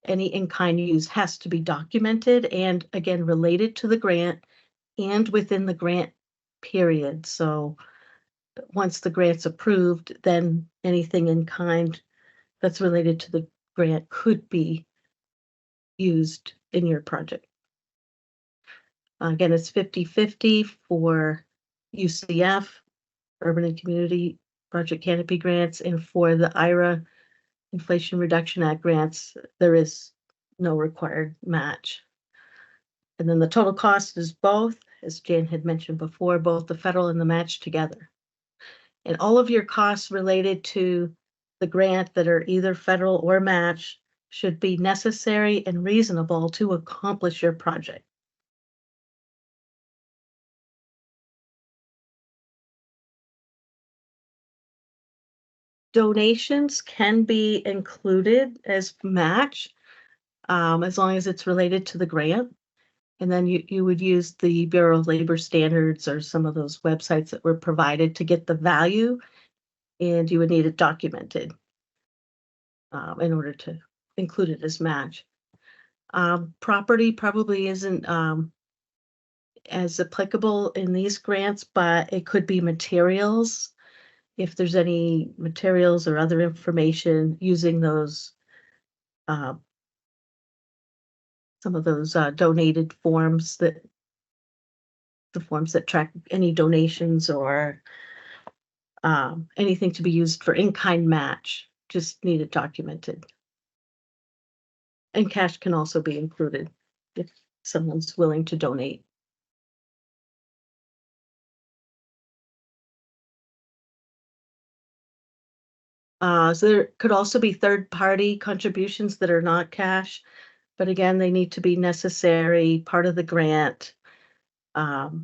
any in-kind use has to be documented and again related to the grant and within the grant period. So once the grant's approved, then anything in kind that's related to the grant could be used in your project. Again, it's 50-50 for UCF, Urban and Community Project Canopy grants, and for the IRA, Inflation Reduction Act grants, there is no required match. And then the total cost is both, as Jan had mentioned before, both the federal and the match together. And all of your costs related to the grant that are either federal or match should be necessary and reasonable to accomplish your project. Donations can be included as match, as long as it's related to the grant. And then you would use the Bureau of Labor Standards or some of those websites that were provided to get the value, and you would need it documented in order to include it as match. Property probably isn't as applicable in these grants, but it could be materials. If there's any materials or other information using those, some of those donated forms, that the forms that track any donations or anything to be used for in-kind match, just need it documented. And cash can also be included if someone's willing to donate. So there could also be third-party contributions that are not cash, but again, they need to be necessary, part of the grant, tracked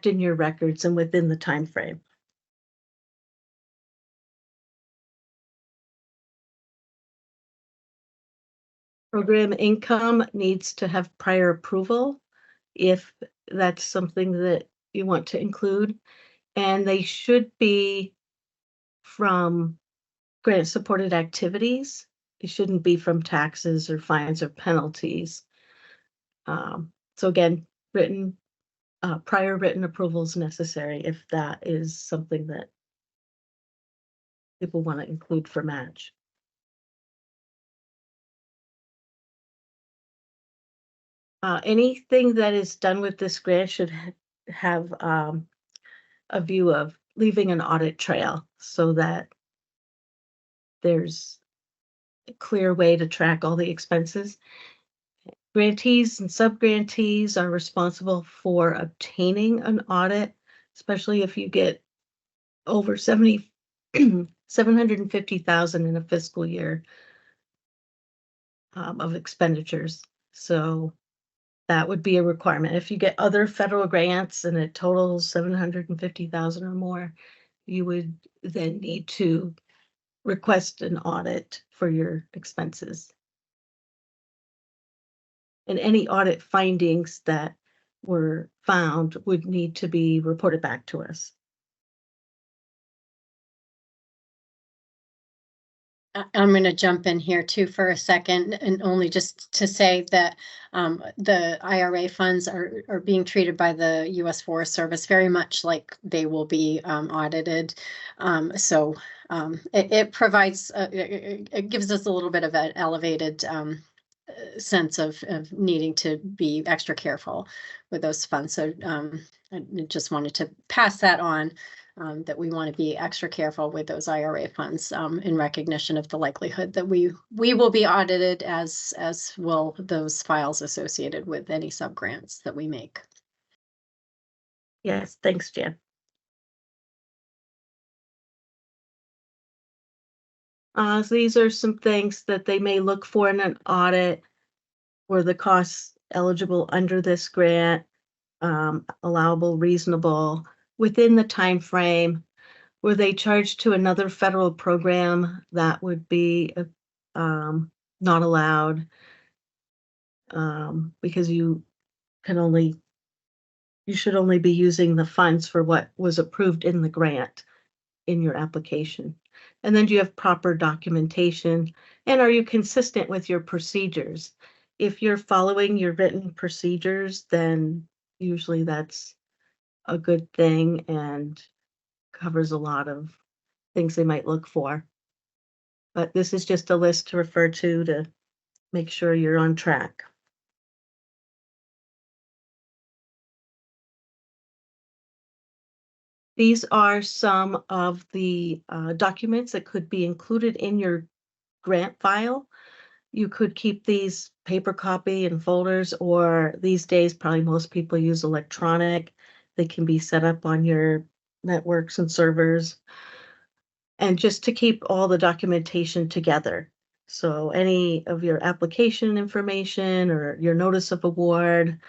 in your records and within the time frame. Program income needs to have prior approval if that's something that you want to include, and they should be from grant supported activities. It shouldn't be from taxes or fines or penalties. So again, prior written approval is necessary if that is something that people want to include for match. Anything that is done with this grant should have a view of leaving an audit trail so that there's a clear way to track all the expenses. Grantees and sub-grantees are responsible for obtaining an audit, especially if you get over 750,000 in a fiscal year of expenditures. So that would be a requirement. If you get other federal grants and it totals 750,000 or more, you would then need to request an audit for your expenses. And any audit findings that were found would need to be reported back to us. I'm going to jump in here too for a second, and only just to say that the IRA funds are being treated by the U.S. Forest Service very much like they will be audited. So it provides, it gives us a little bit of an elevated sense of needing to be extra careful with those funds. So I just wanted to pass that on. That we want to be extra careful with those IRA funds in recognition of the likelihood that we will be audited, as will those files associated with any subgrants that we make. Yes, thanks, Jan. So these are some things that they may look for in an audit. Were the costs eligible under this grant, allowable, reasonable, within the time frame? Were they charged to another federal program that would be not allowed because you should only be using the funds for what was approved in the grant in your application? And then do you have proper documentation? And are you consistent with your procedures? If you're following your written procedures, then usually that's a good thing and covers a lot of things they might look for. But this is just a list to refer to make sure you're on track. These are some of the documents that could be included in your grant file. You could keep these paper copy in folders, or these days, probably most people use electronic. They can be set up on your networks and servers. And just to keep all the documentation together. So any of your application information or your notice of award,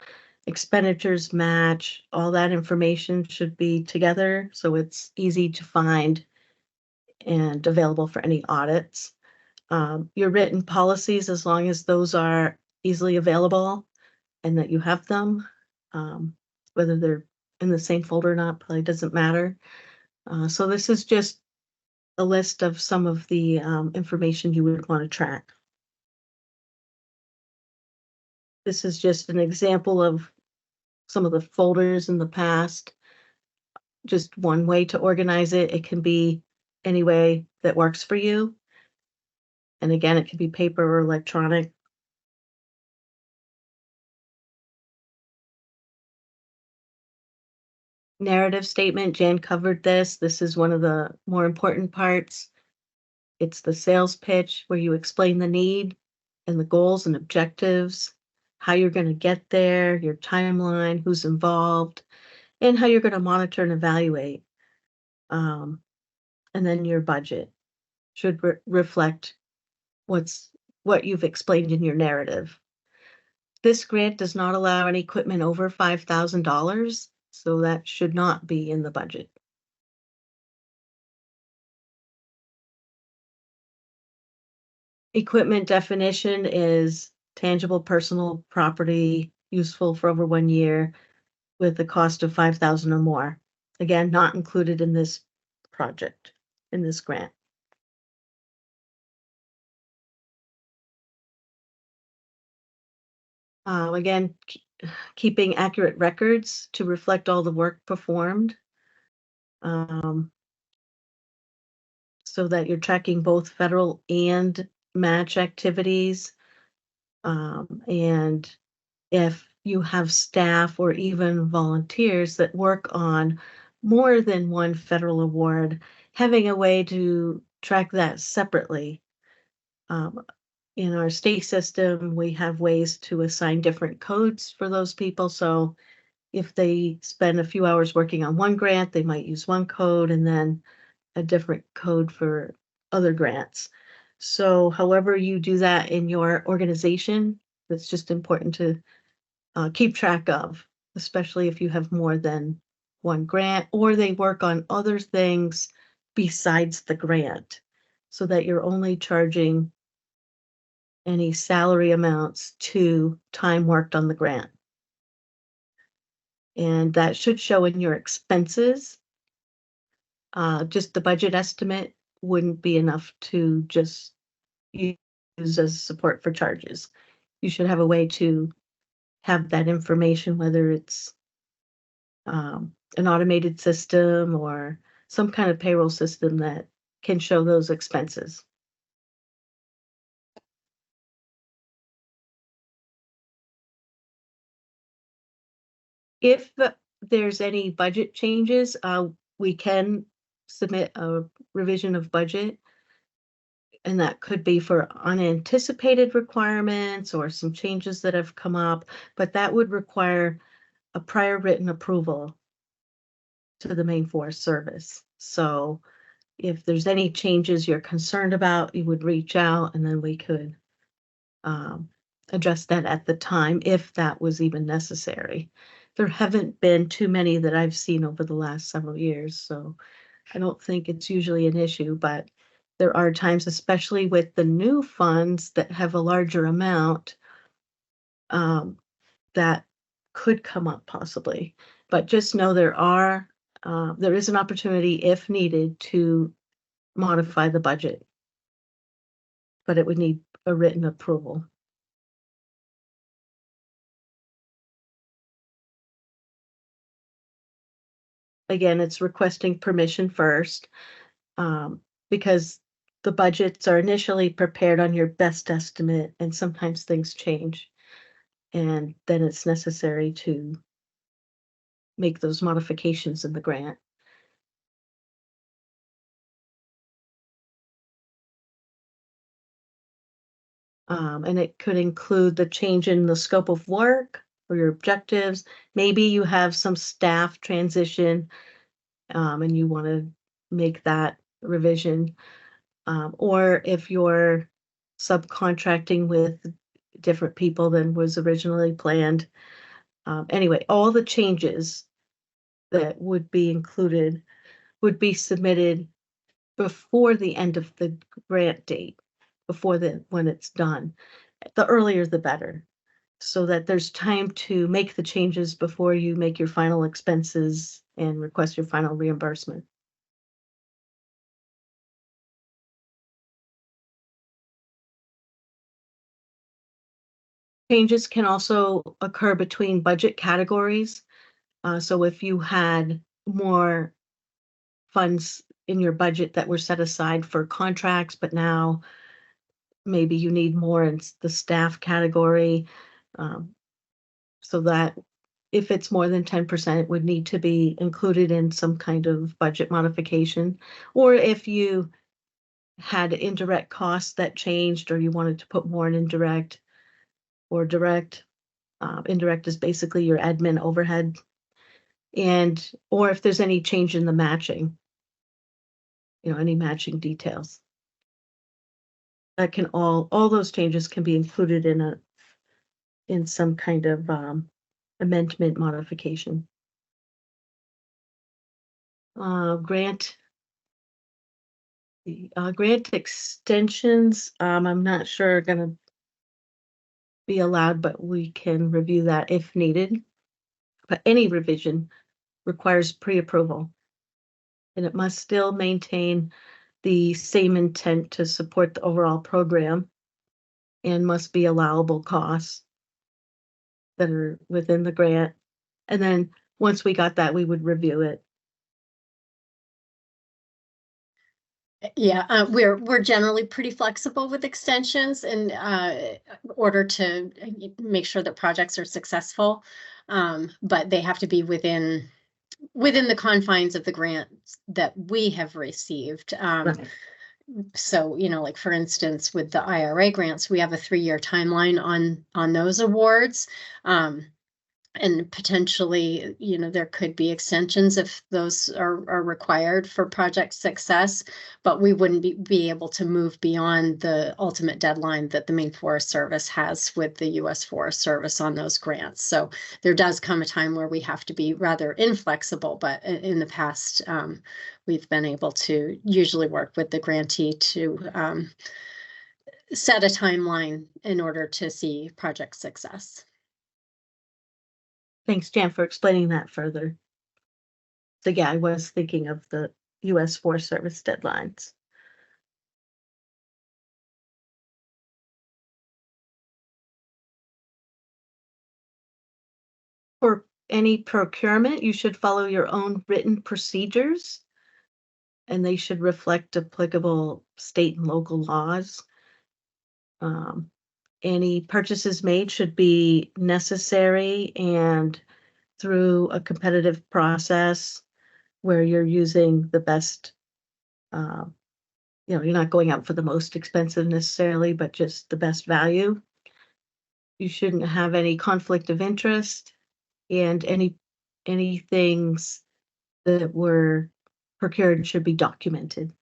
expenditures match, all that information should be together so it's easy to find and available for any audits. Your written policies, as long as those are easily available and that you have them, whether they're in the same folder or not, probably doesn't matter. So this is just a list of some of the information you would want to track. This is just an example of some of the folders in the past. Just one way to organize it. It can be any way that works for you. And again, it can be paper or electronic. Narrative statement, Jan covered this. This is one of the more important parts. It's the sales pitch where you explain the need and the goals and objectives, how you're going to get there, your timeline, who's involved, and how you're going to monitor and evaluate. And then your budget should reflect what you've explained in your narrative. This grant does not allow any equipment over $5,000, so that should not be in the budget. Equipment definition is tangible personal property useful for over 1 year with a cost of $5,000 or more. Again, not included in this project, in this grant. Again, keeping accurate records to reflect all the work performed. So that you're tracking both federal and match activities. And if you have staff or even volunteers that work on more than one federal award, having a way to track that separately. In our state system, we have ways to assign different codes for those people. So if they spend a few hours working on one grant, they might use one code and then a different code for other grants. So however you do that in your organization, that's just important to keep track of, especially if you have more than one grant or they work on other things besides the grant, so that you're only charging any salary amounts to time worked on the grant. And that should show in your expenses. Just the budget estimate wouldn't be enough to just use as support for charges. You should have a way to have that information, whether it's an automated system or some kind of payroll system that can show those expenses. If there's any budget changes, we can submit a revision of budget. And that could be for unanticipated requirements or some changes that have come up, but that would require a prior written approval to the Maine Forest Service. So if there's any changes you're concerned about, you would reach out and then we could address that at the time if that was even necessary. There haven't been too many that I've seen over the last several years, so I don't think it's usually an issue, but there are times, especially with the new funds that have a larger amount, that could come up possibly. But just know there is an opportunity if needed to modify the budget, but it would need a written approval. Again, it's requesting permission first, because the budgets are initially prepared on your best estimate and sometimes things change. And then it's necessary to make those modifications in the grant. And it could include the change in the scope of work or your objectives. Maybe you have some staff transition, and you want to make that revision. Or if you're subcontracting with different people than was originally planned. Anyway, all the changes that would be included would be submitted before the end of the grant date, when it's done. The earlier the better, so that there's time to make the changes before you make your final expenses and request your final reimbursement. Changes can also occur between budget categories. So if you had more funds in your budget that were set aside for contracts, but now maybe you need more in the staff category, so that if it's more than 10%, it would need to be included in some kind of budget modification. Or if you had indirect costs that changed, or you wanted to put more in indirect or direct. Indirect is basically your admin overhead. Or if there's any change in the matching, any matching details. That can all those changes can be included in some kind of amendment modification. Grant extensions, I'm not sure are gonna be allowed, but we can review that if needed. But any revision requires pre-approval, and it must still maintain the same intent to support the overall program and must be allowable costs that are within the grant. And then once we got that, we would review it. Yeah, we're generally pretty flexible with extensions in order to make sure that projects are successful, but they have to be within the confines of the grants that we have received. Right. So, like for instance, with the IRA grants, we have a 3-year timeline on those awards. And potentially, there could be extensions if those are required for project success, but we wouldn't be able to move beyond the ultimate deadline that the Maine Forest Service has with the U.S. Forest Service on those grants. So there does come a time where we have to be rather inflexible, but in the past, we've been able to usually work with the grantee to set a timeline in order to see project success. Thanks, Jan, for explaining that further. So yeah, I was thinking of the U.S. Forest Service deadlines. For any procurement, you should follow your own written procedures, and they should reflect applicable state and local laws. Any purchases made should be necessary and through a competitive process where you're using the best, you're not going out for the most expensive necessarily, but just the best value. You shouldn't have any conflict of interest, and any things that were procured should be documented.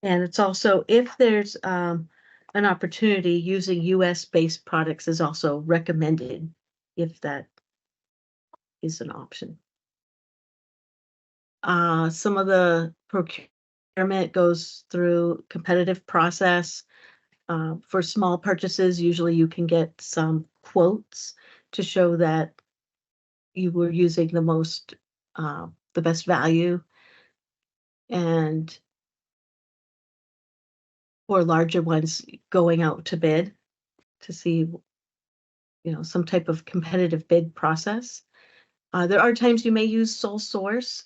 And it's also, if there's an opportunity, using US-based products is also recommended if that is an option. Some of the procurement goes through competitive process. For small purchases, usually you can get some quotes to show that you were using the best value. And for larger ones, going out to bid to see, some type of competitive bid process. There are times you may use sole source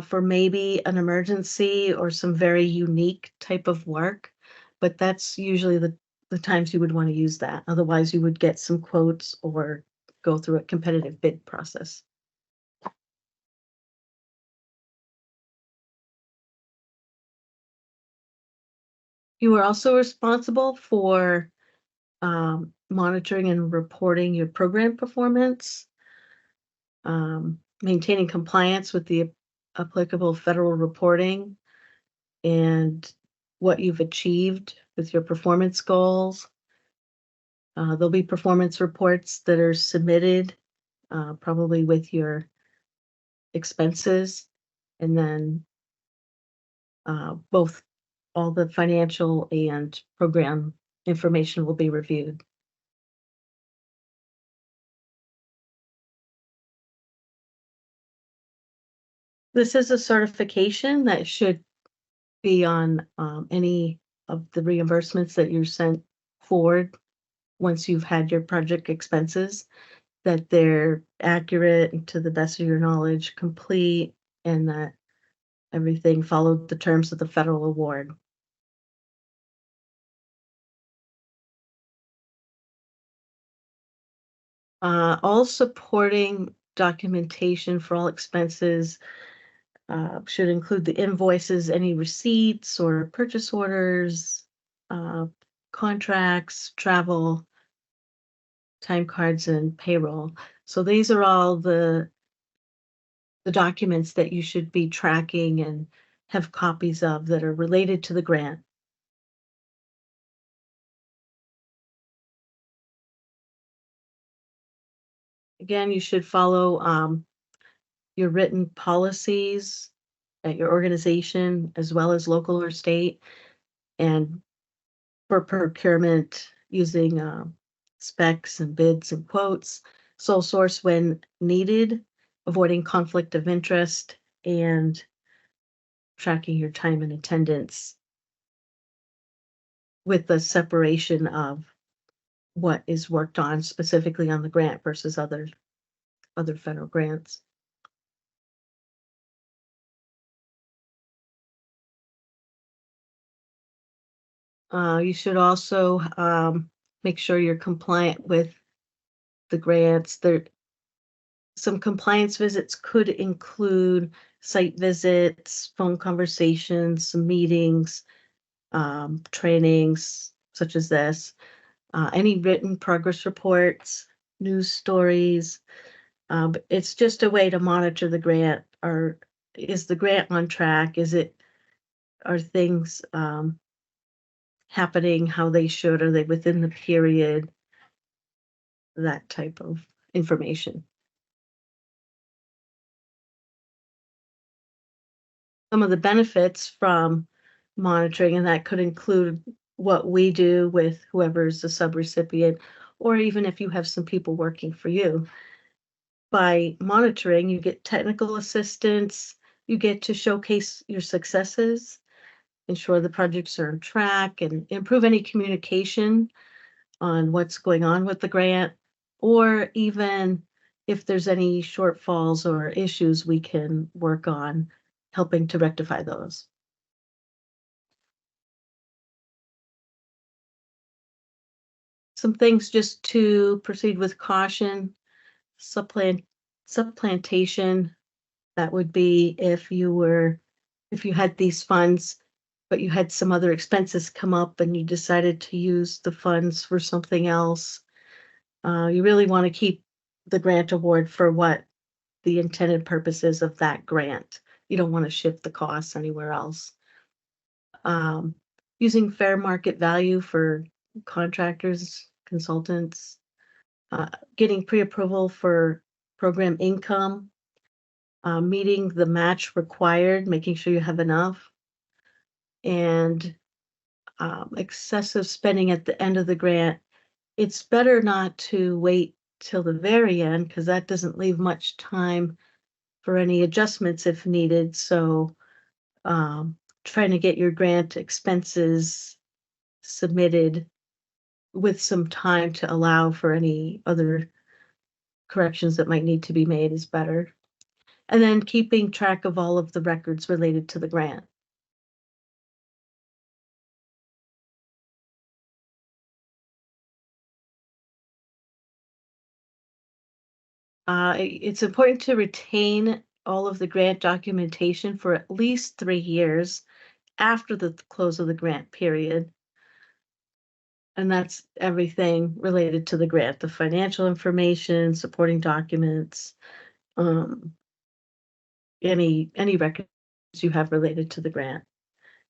for maybe an emergency or some very unique type of work, but that's usually the times you would want to use that. Otherwise, you would get some quotes or go through a competitive bid process. You are also responsible for monitoring and reporting your program performance, maintaining compliance with the applicable federal reporting, and what you've achieved with your performance goals. There'll be performance reports that are submitted, probably with your expenses, and then both all the financial and program information will be reviewed. This is a certification that should be on any of the reimbursements that you're sent forward once you've had your project expenses, that they're accurate and to the best of your knowledge, complete, and that everything followed the terms of the federal award. All supporting documentation for all expenses should include the invoices, any receipts or purchase orders, contracts, travel, time cards, and payroll. So these are all the documents that you should be tracking and have copies of that are related to the grant. Again, you should follow your written policies at your organization as well as local or state, and for procurement using specs and bids and quotes, sole source when needed, avoiding conflict of interest, and tracking your time and attendance with the separation of what is worked on specifically on the grant versus other federal grants. You should also make sure you're compliant with the grants. Some compliance visits could include site visits, phone conversations, some meetings, trainings such as this, any written progress reports, news stories. But it's just a way to monitor the grant. Or is the grant on track? Are things happening how they should? Are they within the period? That type of information. Some of the benefits from monitoring, and that could include what we do with whoever's the subrecipient, or even if you have some people working for you. By monitoring, you get technical assistance, you get to showcase your successes, ensure the projects are on track, and improve any communication on what's going on with the grant, or even if there's any shortfalls or issues, we can work on helping to rectify those. Some things just to proceed with caution: supplantation. That would be if you had these funds, but you had some other expenses come up and you decided to use the funds for something else. You really want to keep the grant award for what the intended purpose is of that grant. You don't want to shift the costs anywhere else. Using fair market value for contractors, consultants, getting pre-approval for program income, meeting the match required, making sure you have enough, and excessive spending at the end of the grant. It's better not to wait till the very end, because that doesn't leave much time for any adjustments if needed. So trying to get your grant expenses submitted with some time to allow for any other corrections that might need to be made is better. And then keeping track of all of the records related to the grant. It's important to retain all of the grant documentation for at least 3 years after the close of the grant period. And that's everything related to the grant, the financial information, supporting documents, any records you have related to the grant.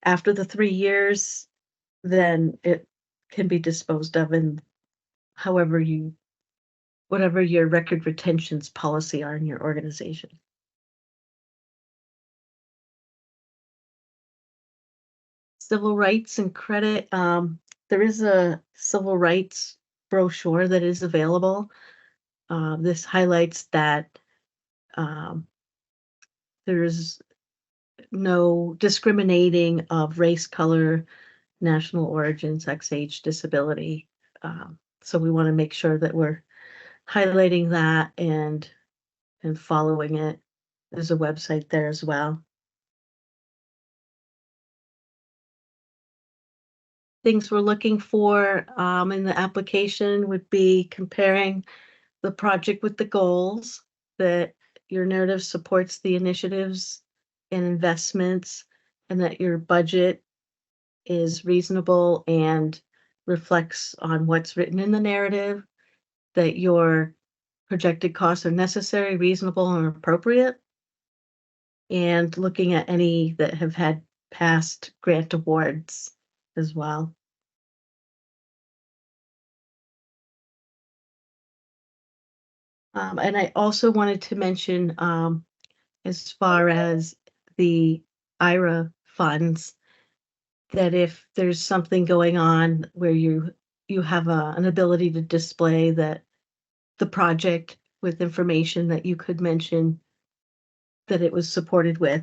After the 3 years, then it can be disposed of in whatever your record retentions policy are in your organization. Civil rights and credit, there is a civil rights brochure that is available. This highlights that there is no discriminating of race, color, national origin, sex, age, disability. So we want to make sure that we're highlighting that and following it. There's a website there as well. Things we're looking for in the application would be comparing the project with the goals, that your narrative supports the initiatives and investments, and that your budget is reasonable and reflects on what's written in the narrative, that your projected costs are necessary, reasonable, and appropriate, and looking at any that have had past grant awards as well. And I also wanted to mention, as far as the IRA funds, that if there's something going on where you have an ability to display that the project with information, that you could mention that it was supported with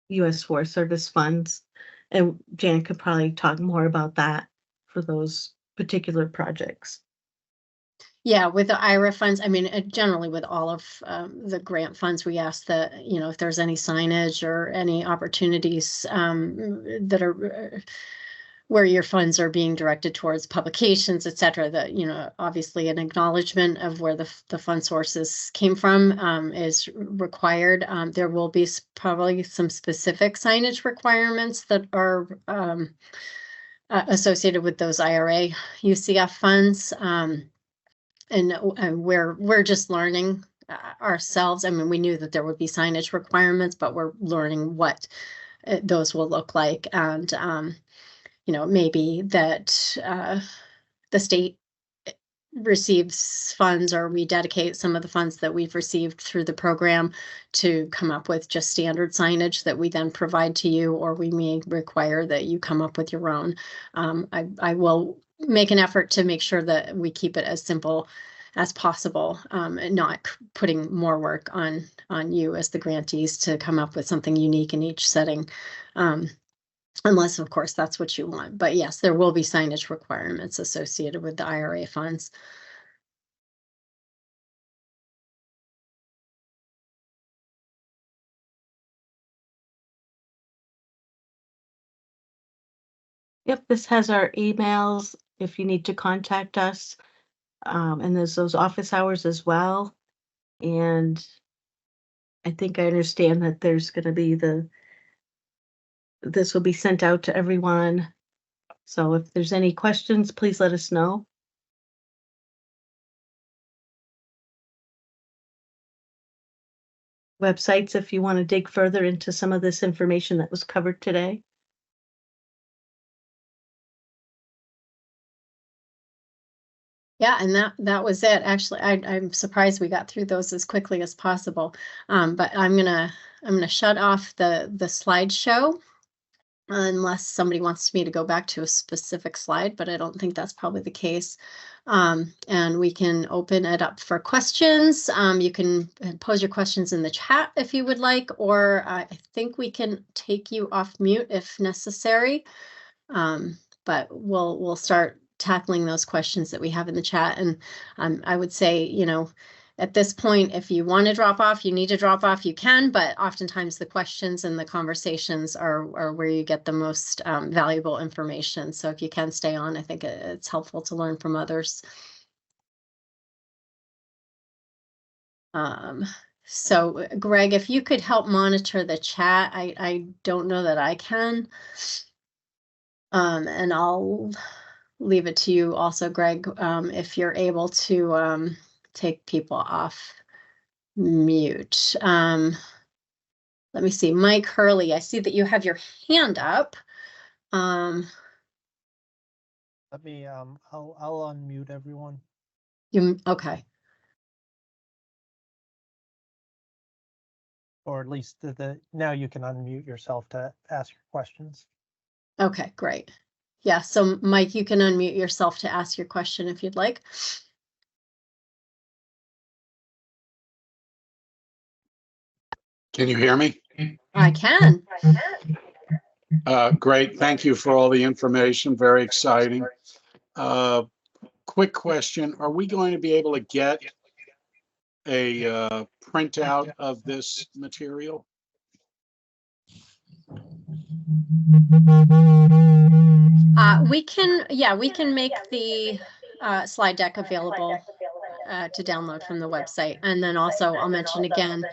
U.S. Forest Service funds. And Jan could probably talk more about that for those particular projects. Yeah, with the IRA funds, I mean, generally with all of the grant funds, we ask that, if there's any signage or any opportunities that are where your funds are being directed towards publications, et cetera, that, obviously an acknowledgement of where the fund sources came from is required. There will be probably some specific signage requirements that are associated with those IRA UCF funds. And we're just learning ourselves. I mean, we knew that there would be signage requirements, but we're learning what those will look like. And, maybe that the state receives funds, or we dedicate some of the funds that we've received through the program to come up with just standard signage that we then provide to you, or we may require that you come up with your own. I will make an effort to make sure that we keep it as simple as possible, and not putting more work on you as the grantees to come up with something unique in each setting. Unless, of course, that's what you want. But yes, there will be signage requirements associated with the IRA funds. Yep, this has our emails if you need to contact us. And there's those office hours as well. And I think I understand that there's going to be this will be sent out to everyone. So if there's any questions, please let us know. Websites if you want to dig further into some of this information that was covered today. Yeah, and that was it. Actually, I'm surprised we got through those as quickly as possible. But I'm gonna shut off the slideshow unless somebody wants me to go back to a specific slide, but I don't think that's probably the case. And we can open it up for questions. You can pose your questions in the chat if you would like, or I think we can take you off mute if necessary. But we'll start tackling those questions that we have in the chat. And I would say, at this point, if you want to drop off, you need to drop off, you can, but oftentimes the questions and the conversations are where you get the most valuable information. So if you can stay on, I think it's helpful to learn from others. So Greg, if you could help monitor the chat, I don't know that I can. And I'll leave it to you also, Greg, if you're able to take people off mute. Let me see, Mike Hurley, I see that you have your hand up. Let me, I'll unmute everyone. Okay. Or at least now you can unmute yourself to ask your questions. Okay, great. Yeah, so Mike, you can unmute yourself to ask your question if you'd like. Can you hear me? I can. Great. Thank you for all the information. Very exciting. Quick question. Are we going to be able to get a printout of this material? We can make the slide deck available to download from the website. And then also I'll mention again,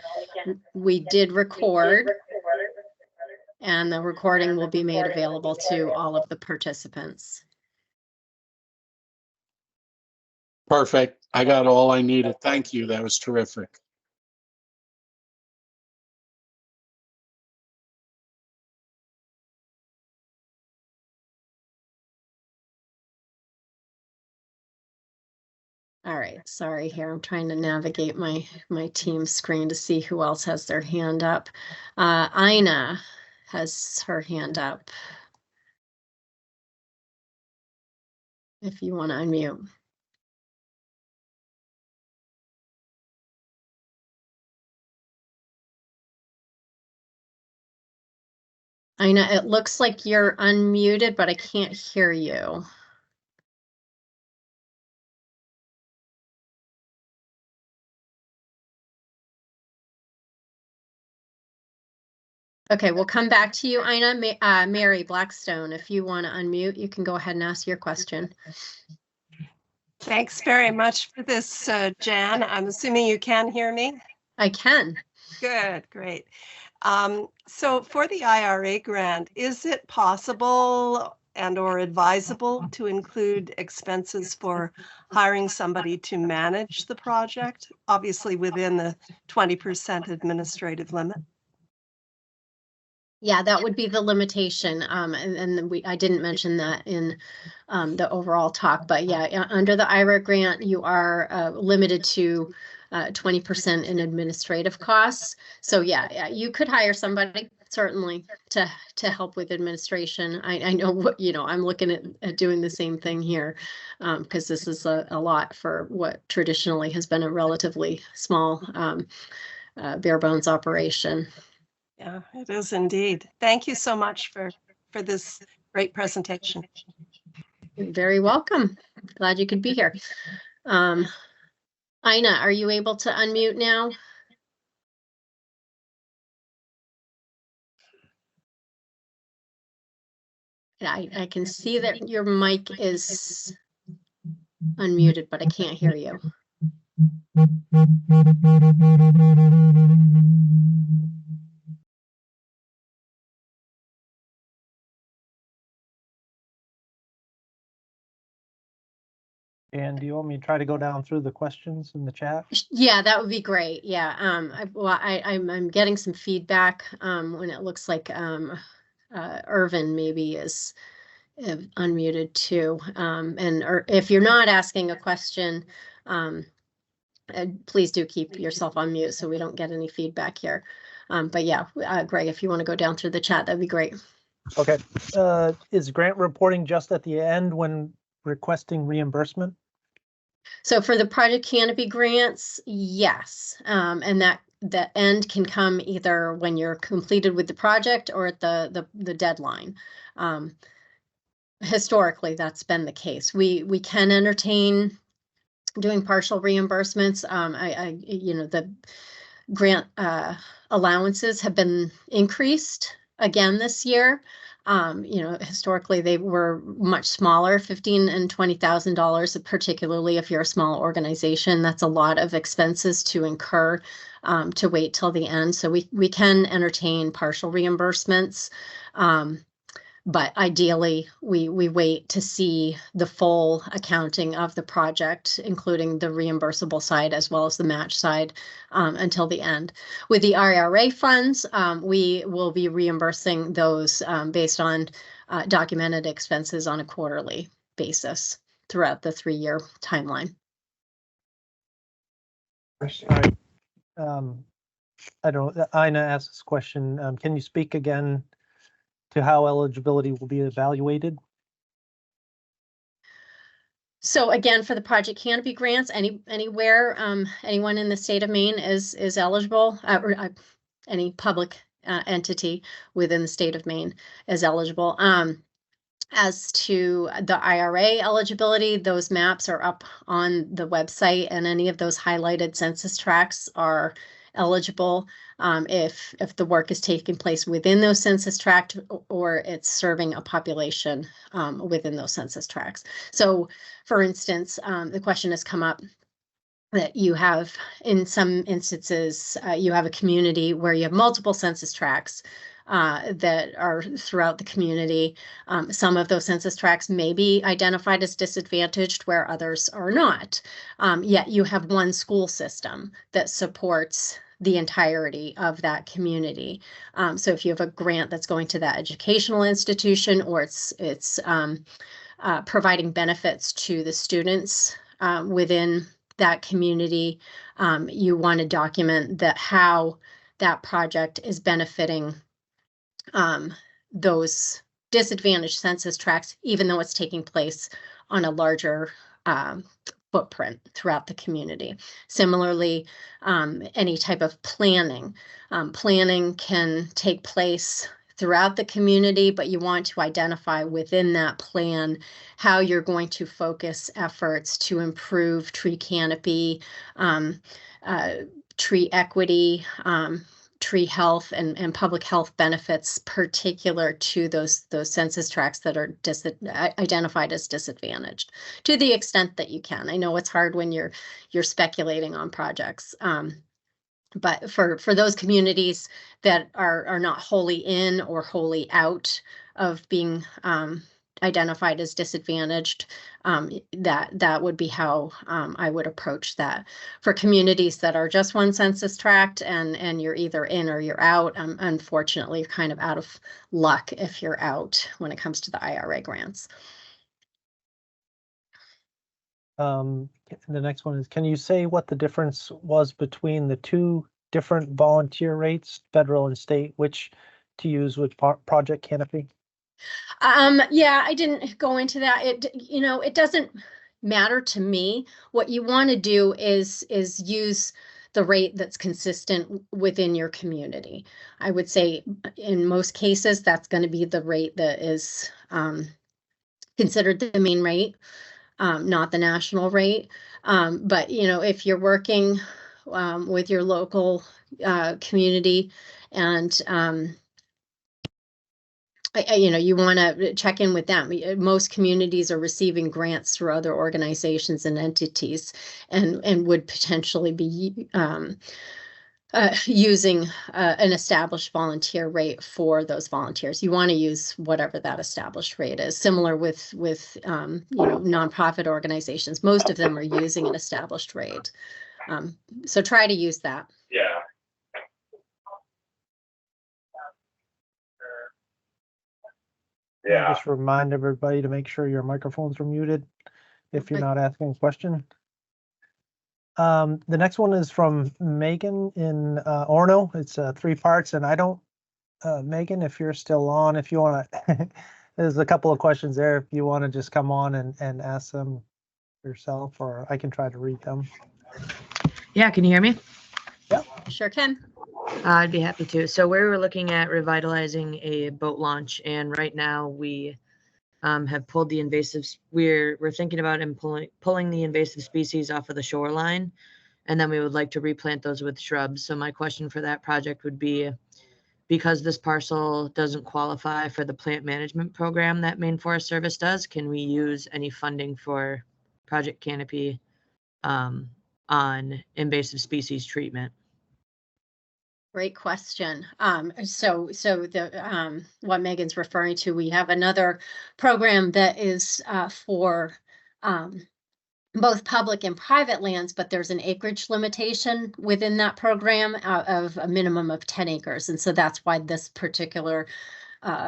we did record, and the recording will be made available to all of the participants. Perfect. I got all I needed. Thank you. That was terrific. All right, sorry here. I'm trying to navigate my team screen to see who else has their hand up. Ina has her hand up. If you want to unmute. Ina, it looks like you're unmuted, but I can't hear you. Okay, we'll come back to you, Ina. Mary Blackstone, if you want to unmute, you can go ahead and ask your question. Thanks very much for this, Jan. I'm assuming you can hear me? I can. Good, great. So for the IRA grant, is it possible and or advisable to include expenses for hiring somebody to manage the project, obviously within the 20% administrative limit? Yeah, that would be the limitation. And I didn't mention that in the overall talk, but yeah, under the IRA grant, you are limited to 20% in administrative costs. So yeah, you could hire somebody certainly to help with administration. I know what, I'm looking at doing the same thing here because this is a lot for what traditionally has been a relatively small bare bones operation. Yeah, it is indeed. Thank you so much for this great presentation. You're very welcome. Glad you could be here. Ina, are you able to unmute now? I can see that your mic is unmuted, but I can't hear you. And do you want me to try to go down through the questions in the chat? Yeah, that would be great. Yeah. I'm getting some feedback when it looks like Irvin maybe is unmuted too. Or if you're not asking a question, please do keep yourself on mute so we don't get any feedback here. But yeah, Greg, if you want to go down through the chat, that'd be great. Okay. Is grant reporting just at the end when requesting reimbursement? So for the Project Canopy grants, yes. And that end can come either when you're completed with the project or at the deadline. Historically, that's been the case. We can entertain doing partial reimbursements. The grant allowances have been increased again this year. Historically they were much smaller, $15,000 and $20,000, particularly if you're a small organization. That's a lot of expenses to incur to wait till the end. So we can entertain partial reimbursements. But ideally, we wait to see the full accounting of the project, including the reimbursable side as well as the match side, until the end. With the IRA funds, we will be reimbursing those based on documented expenses on a quarterly basis throughout the 3-year timeline. All right. I don't, Ina asked this question. Can you speak again to how eligibility will be evaluated? So again, for the Project Canopy grants, anywhere, anyone in the state of Maine is eligible, or any public entity within the state of Maine is eligible. As to the IRA eligibility, those maps are up on the website, and any of those highlighted census tracts are eligible if the work is taking place within those census tracts or it's serving a population within those census tracts. So, for instance, the question has come up that you have, in some instances, you have a community where you have multiple census tracts that are throughout the community. Some of those census tracts may be identified as disadvantaged where others are not. Yet you have one school system that supports the entirety of that community. So if you have a grant that's going to that educational institution, or it's providing benefits to the students within that community, you want to document that how that project is benefiting those disadvantaged census tracts, even though it's taking place on a larger footprint throughout the community. Similarly, any type of planning. Planning can take place throughout the community, but you want to identify within that plan how you're going to focus efforts to improve tree canopy, tree equity, tree health, and public health benefits particular to those census tracts that are identified as disadvantaged, to the extent that you can. I know it's hard when you're speculating on projects. But for those communities that are not wholly in or wholly out of being identified as disadvantaged, that would be how I would approach that. For communities that are just one census tract and you're either in or you're out, unfortunately, you're kind of out of luck if you're out when it comes to the IRA grants. The next one is, can you say what the difference was between the two different volunteer rates, federal and state, which to use with Project Canopy? Yeah, I didn't go into that. It doesn't matter to me. What you want to do is use the rate that's consistent within your community. I would say in most cases, that's going to be the rate that is considered the main rate, not the national rate. But, if you're working with your local community and you want to check in with them. Most communities are receiving grants through other organizations and entities, and would potentially be using an established volunteer rate for those volunteers. You want to use whatever that established rate is. Similar with nonprofit organizations, most of them are using an established rate. So try to use that. Yeah. Yeah. Just remind everybody to make sure your microphones are muted if you're not asking a question. The next one is from Megan in Orono. It's 3 parts, and I don't, Megan, if you're still on, if you want to, there's a couple of questions there. If you want to just come on and ask them yourself, or I can try to read them. Yeah, can you hear me? Yeah, sure can. I'd be happy to. So we were looking at revitalizing a boat launch, and right now we have pulled the invasives. We're thinking about pulling the invasive species off of the shoreline, and then we would like to replant those with shrubs. So my question for that project would be, because this parcel doesn't qualify for the plant management program that Maine Forest Service does, can we use any funding for Project Canopy on invasive species treatment? Great question. So the what Megan's referring to, we have another program that is for both public and private lands, but there's an acreage limitation within that program of a minimum of 10 acres. And so that's why this particular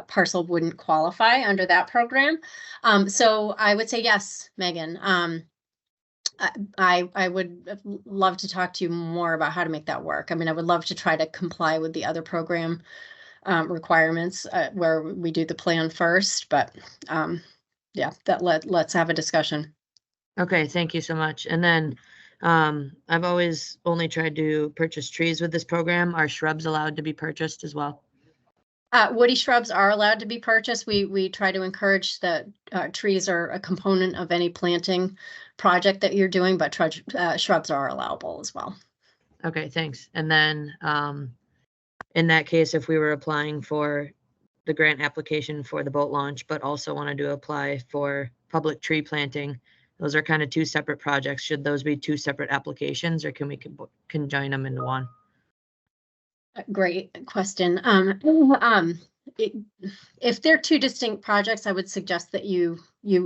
parcel wouldn't qualify under that program. So I would say yes, Megan. I would love to talk to you more about how to make that work. I mean, I would love to try to comply with the other program requirements where we do the plan first, but yeah, let's have a discussion. Okay, thank you so much. And then I've always only tried to purchase trees with this program. Are shrubs allowed to be purchased as well? Woody shrubs are allowed to be purchased. We try to encourage that trees are a component of any planting project that you're doing, but shrubs are allowable as well. Okay, thanks. And then in that case, if we were applying for the grant application for the boat launch, but also wanted to apply for public tree planting, those are kind of two separate projects. Should those be two separate applications, or can we conjoin them into one? Great question. If they're two distinct projects, I would suggest that you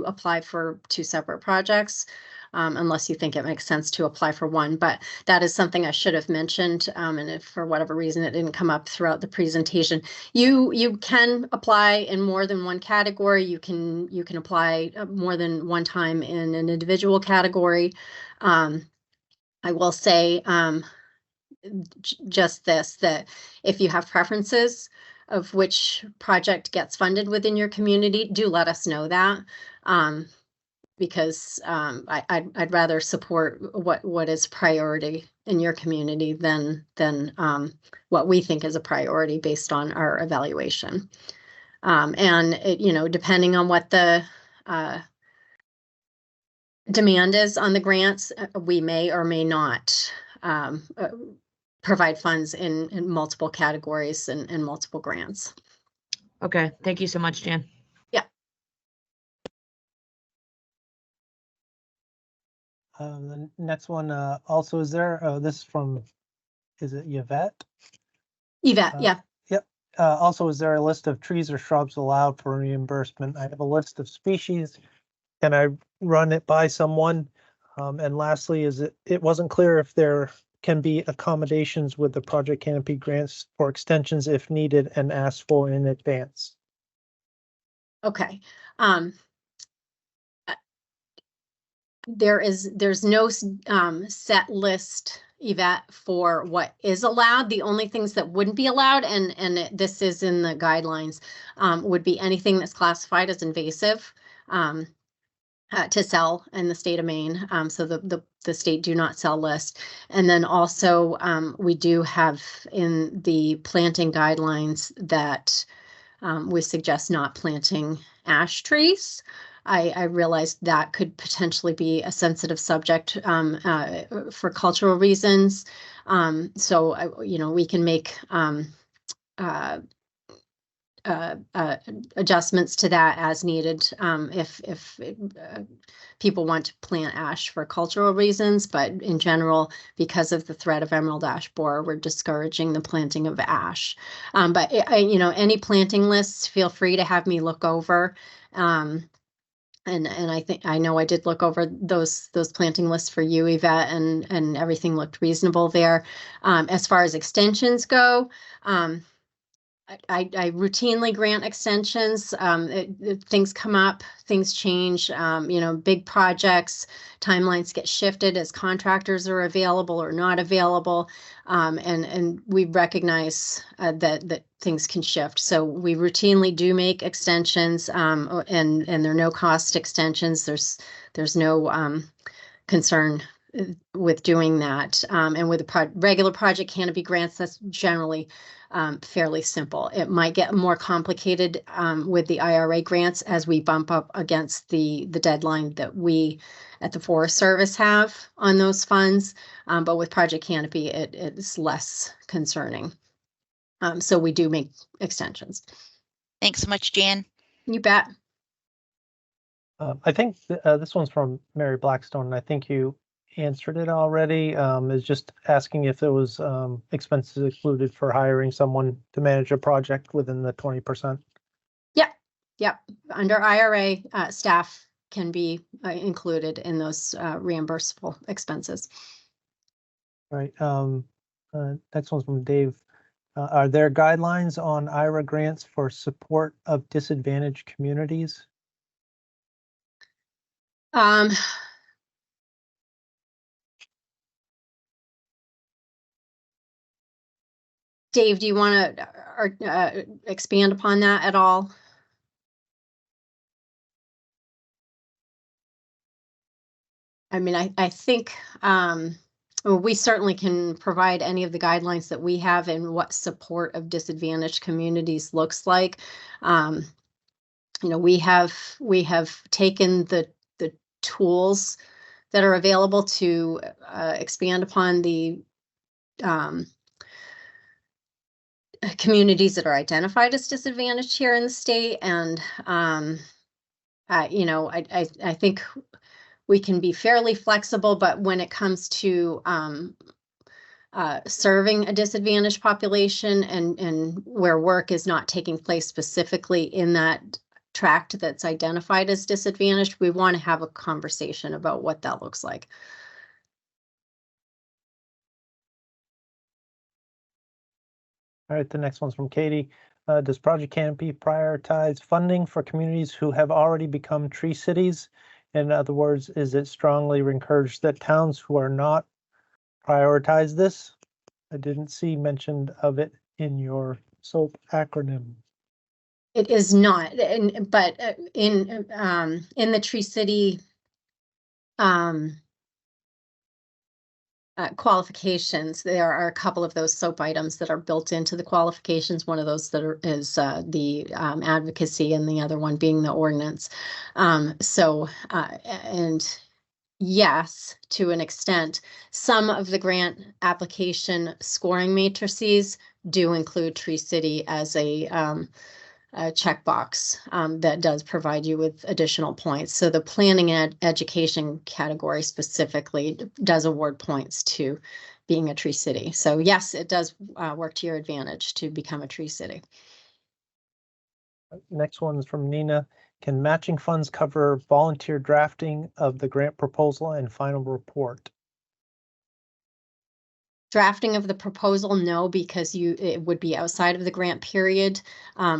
apply for two separate projects, unless you think it makes sense to apply for one. But that is something I should have mentioned, and if for whatever reason it didn't come up throughout the presentation, you can apply in more than one category. You can apply more than one time in an individual category. I will say just this, that if you have preferences of which project gets funded within your community, do let us know that, because I'd rather support what is priority in your community than what we think is a priority based on our evaluation. And it, depending on what the demand is on the grants, we may or may not provide funds in multiple categories and multiple grants. Okay, thank you so much, Jan. Yeah. The next one also is there. This is from, is it Yvette? Yvette, yeah. Yep. Also, is there a list of trees or shrubs allowed for reimbursement? I have a list of species. Can I run it by someone? And lastly, it wasn't clear if there can be accommodations with the Project Canopy grants for extensions if needed and asked for in advance. Okay. There's no set list, Yvette, for what is allowed. The only things that wouldn't be allowed, and this is in the guidelines, would be anything that's classified as invasive to sell in the state of Maine. So the state do not sell list. And then also we do have in the planting guidelines that we suggest not planting ash trees. I realized that could potentially be a sensitive subject for cultural reasons. So, we can make adjustments to that as needed if people want to plant ash for cultural reasons. But in general, because of the threat of emerald ash borer, we're discouraging the planting of ash. But any planting lists, feel free to have me look over. And I know I did look over those planting lists for you, Yvette, and everything looked reasonable there. As far as extensions go, I routinely grant extensions. Things come up, things change, big projects, timelines get shifted as contractors are available or not available. And we recognize that things can shift. So we routinely do make extensions, and they're no cost extensions. There's no concern with doing that. And with the regular Project Canopy grants, that's generally fairly simple. It might get more complicated with the IRA grants as we bump up against the deadline that we at the Forest Service have on those funds. But with Project Canopy, it is less concerning. So we do make extensions. Thanks so much, Jan. You bet. I think this one's from Mary Blackstone, and I think you answered it already. Is just asking if there was expenses included for hiring someone to manage a project within the 20%. Yep. Under IRA, staff can be included in those reimbursable expenses. Right. Next one's from Dave. Are there guidelines on IRA grants for support of disadvantaged communities? Dave, do you want to expand upon that at all? I mean, I think well, we certainly can provide any of the guidelines that we have and what support of disadvantaged communities looks like. You know, we have taken the tools that are available to expand upon the communities that are identified as disadvantaged here in the state, and you know, I think we can be fairly flexible, but when it comes to serving a disadvantaged population and where work is not taking place specifically in that tract that's identified as disadvantaged, we want to have a conversation about what that looks like. All right, the next one's from Katie. Does Project Canopy prioritize funding for communities who have already become tree cities? In other words, is it strongly encouraged that towns who are not prioritize this? I didn't see mention of it in your SOAP acronym. It is not, but in the Tree City qualifications, there are a couple of those SOAP items that are built into the qualifications. One of those that is the advocacy, and the other one being the ordinance. And yes, to an extent, some of the grant application scoring matrices do include Tree City as a checkbox that does provide you with additional points. So the planning and education category specifically does award points to being a tree city. So yes, it does work to your advantage to become a tree city. Next one's from Nina. Can matching funds cover volunteer drafting of the grant proposal and final report? Drafting of the proposal, no, because it would be outside of the grant period.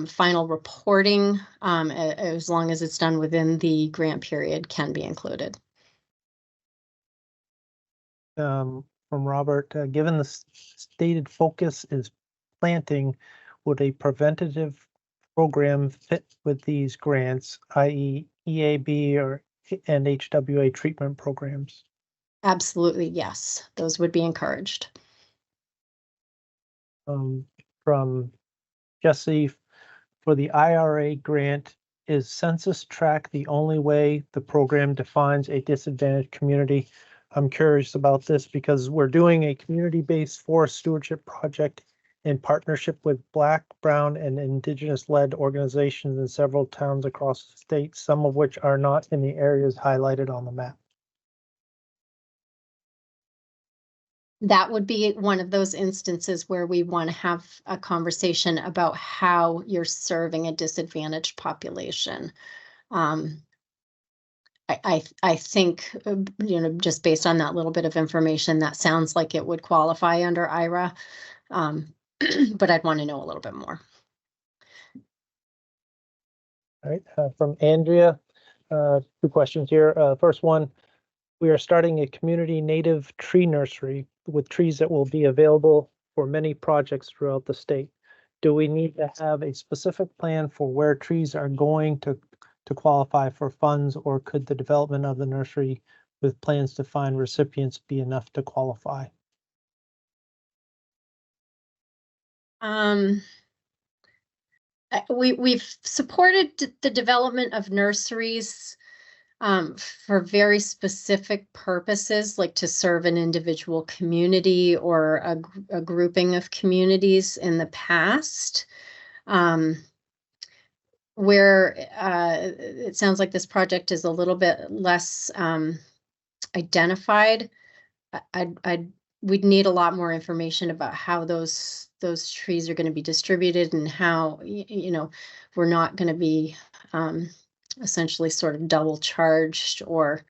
Final reporting, as long as it's done within the grant period, can be included. From Robert, given the stated focus is planting, would a preventative program fit with these grants, i.e. EAB or HWA treatment programs? Absolutely, yes. Those would be encouraged. From Jesse, for the IRA grant, is census tract the only way the program defines a disadvantaged community? I'm curious about this because we're doing a community-based forest stewardship project in partnership with Black, Brown, and Indigenous-led organizations in several towns across the state, some of which are not in the areas highlighted on the map. That would be one of those instances where we want to have a conversation about how you're serving a disadvantaged population. I think, you know, just based on that little bit of information, that sounds like it would qualify under IRA, but I'd want to know a little bit more. All right, from Andrea, 2 questions here. First one, we are starting a community native tree nursery with trees that will be available for many projects throughout the state. Do we need to have a specific plan for where trees are going to qualify for funds, or could the development of the nursery with plans to find recipients be enough to qualify? We've supported the development of nurseries for very specific purposes, like to serve an individual community or a grouping of communities in the past. Where it sounds like this project is a little bit less identified, we'd need a lot more information about how those trees are going to be distributed and how, you know, we're not going to be essentially sort of double charged or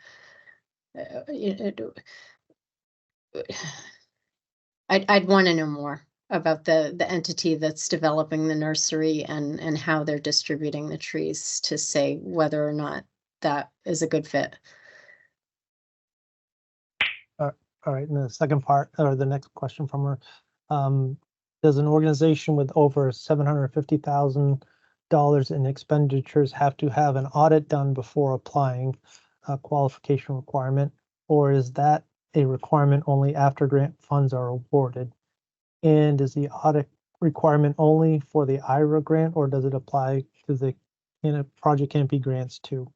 I'd want to know more about the entity that's developing the nursery and how they're distributing the trees to say whether or not that is a good fit. All right, and the second part, or the next question from her, does an organization with over $750,000 in expenditures have to have an audit done before applying a qualification requirement, or is that a requirement only after grant funds are awarded? And is the audit requirement only for the IRA grant, or does it apply to the Project Canopy grants too?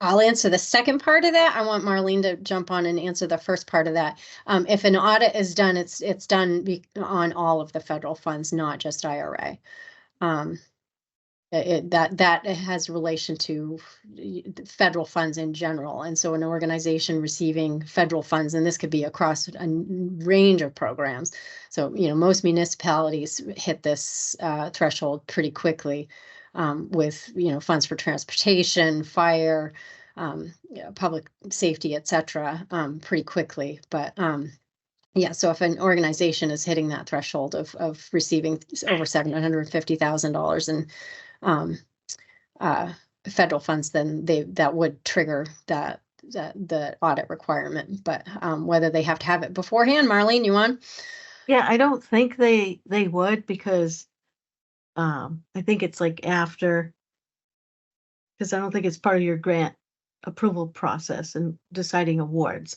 I'll answer the second part of that. I want Marlene to jump on and answer the first part of that. If an audit is done, it's done on all of the federal funds, not just IRA. That has relation to federal funds in general. And so an organization receiving federal funds, and this could be across a range of programs. So, you know, most municipalities hit this threshold pretty quickly with, you know, funds for transportation, fire, public safety, et cetera, pretty quickly. But yeah, so if an organization is hitting that threshold of receiving over $750,000 in federal funds, then that would trigger the audit requirement. But whether they have to have it beforehand, Marlene, you want? Yeah, I don't think they would, because I think it's like after, because I don't think it's part of your grant approval process and deciding awards.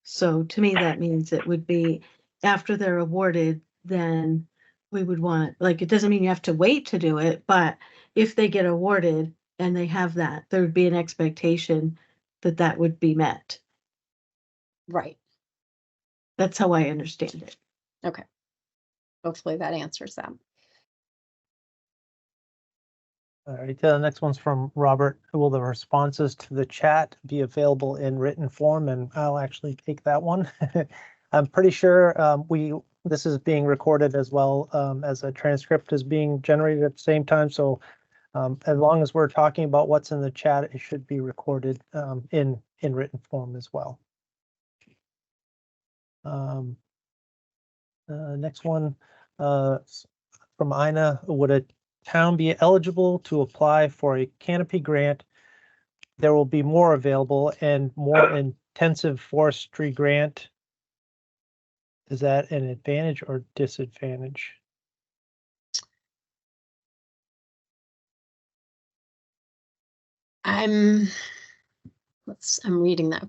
So to me, that means it would be after they're awarded, then we would want, like, it doesn't mean you have to wait to do it, but if they get awarded and they have that, there would be an expectation that that would be met. Right. That's how I understand it. Okay. Hopefully that answers that. All right, the next one's from Robert. Will the responses to the chat be available in written form? And I'll actually take that one. I'm pretty sure this is being recorded as well as a transcript is being generated at the same time. So as long as we're talking about what's in the chat, it should be recorded in written form as well. Next one from Ina. Would a town be eligible to apply for a canopy grant? There will be more available and more intensive forestry grant. Is that an advantage or disadvantage? I'm reading that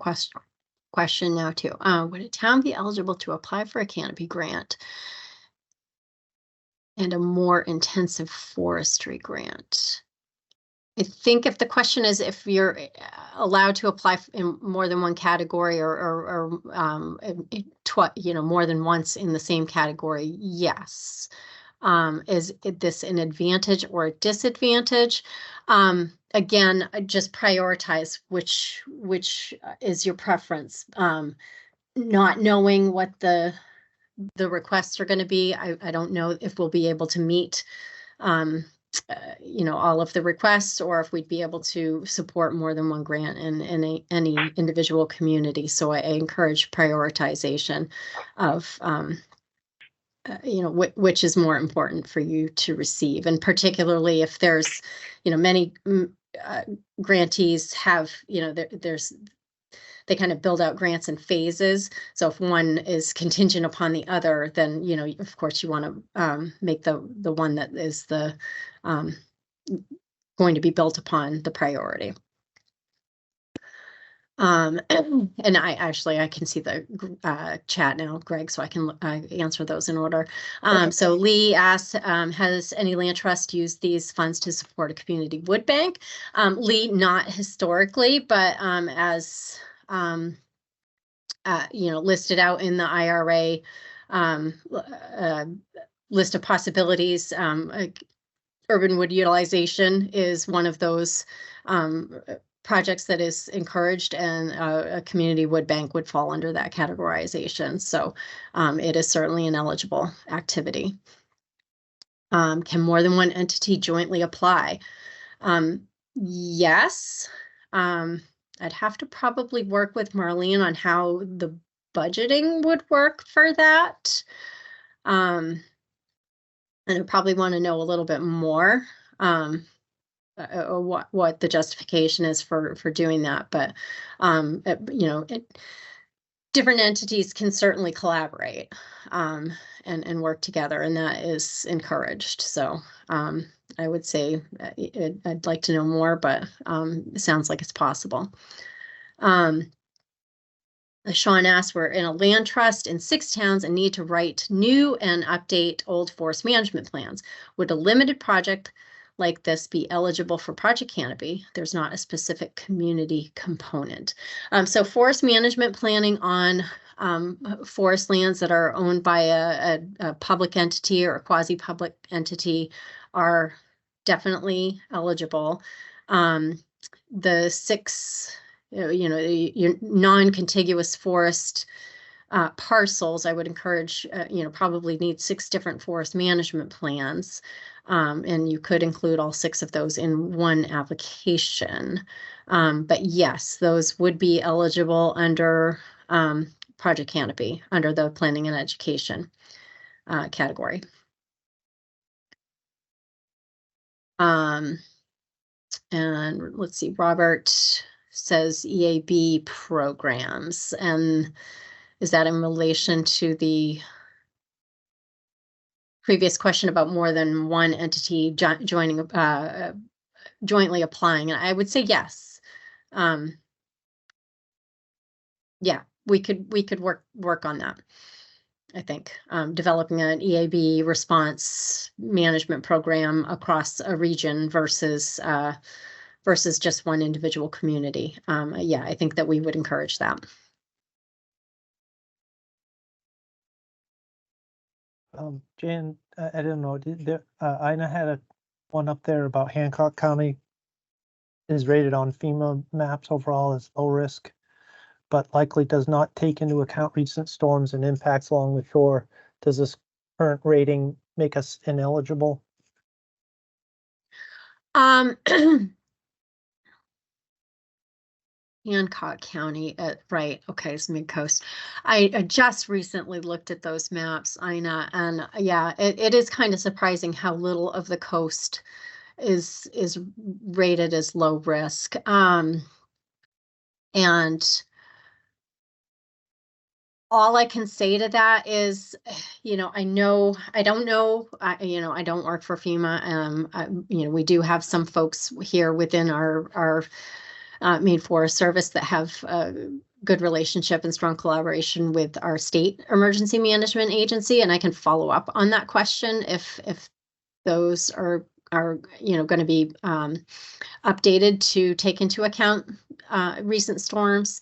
question now too. Would a town be eligible to apply for a canopy grant and a more intensive forestry grant? I think if the question is if you're allowed to apply in more than one category or you know, more than once in the same category, yes. Is this an advantage or a disadvantage? Again, just prioritize which is your preference. Not knowing what the requests are going to be, I don't know if we'll be able to meet you know, all of the requests, or if we'd be able to support more than one grant in any individual community. So I encourage prioritization of you know, which is more important for you to receive, and particularly if there's, you know, many grantees have, you know, they kind of build out grants in phases. So if one is contingent upon the other, then, you know, of course you want to make the one that is the going to be built upon the priority. And I can see the chat now, Greg, so I can answer those in order. So Lee asks, has any land trust used these funds to support a community wood bank? Lee, not historically, but as you know, listed out in the IRA list of possibilities, urban wood utilization is one of those projects that is encouraged, and a community wood bank would fall under that categorization. So it is certainly an eligible activity. Can more than one entity jointly apply? Yes. I'd have to probably work with Marlene on how the budgeting would work for that. And I probably want to know a little bit more what the justification is for doing that. But you know, different entities can certainly collaborate and work together, and that is encouraged. So I would say I'd like to know more, but it sounds like it's possible. Sean asked, we're in a land trust in 6 towns and need to write new and update old forest management plans. Would a limited project like this be eligible for Project Canopy? There's not a specific community component. So forest management planning on forest lands that are owned by a public entity or a quasi-public entity are definitely eligible. The 6 your non-contiguous forest parcels, I would encourage, probably need 6 different forest management plans. And you could include all 6 of those in one application. But yes, those would be eligible under Project Canopy, under the planning and education category. And let's see, Robert says EAB programs, and is that in relation to the previous question about more than one entity jointly applying? And I would say yes. Yeah, we could work on that. I think developing an EAB response management program across a region versus just one individual community. Yeah, I think that we would encourage that. Jan, I don't know, Ina had one up there about Hancock County is rated on FEMA maps overall as low risk, but likely does not take into account recent storms and impacts along the shore. Does this current rating make us ineligible? Hancock County, right, okay, it's mid-coast. I just recently looked at those maps, Ina, and yeah, it is kind of surprising how little of the coast is rated as low risk. And all I can say to that is, I don't know, I don't work for FEMA. We do have some folks here within our Maine Forest Service that have a good relationship and strong collaboration with our state emergency management agency, and I can follow up on that question if those are going to be updated to take into account recent storms.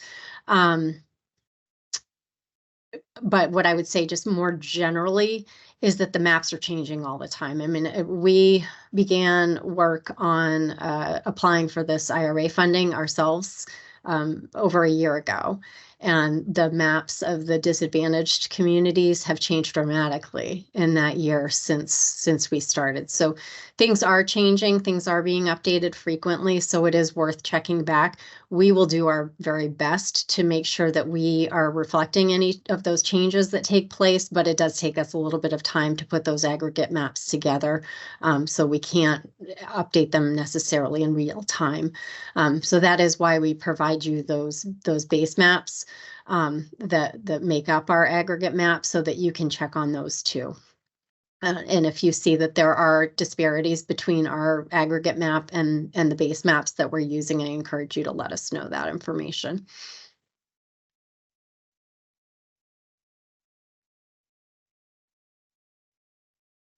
But what I would say just more generally is that the maps are changing all the time. I mean, we began work on applying for this IRA funding ourselves over a year ago. And the maps of the disadvantaged communities have changed dramatically in that year since we started. So things are changing, things are being updated frequently, so it is worth checking back. We will do our very best to make sure that we are reflecting any of those changes that take place, but it does take us a little bit of time to put those aggregate maps together. So we can't update them necessarily in real time. So that is why we provide you those base maps that make up our aggregate map, so that you can check on those too. And if you see that there are disparities between our aggregate map and the base maps that we're using, I encourage you to let us know that information.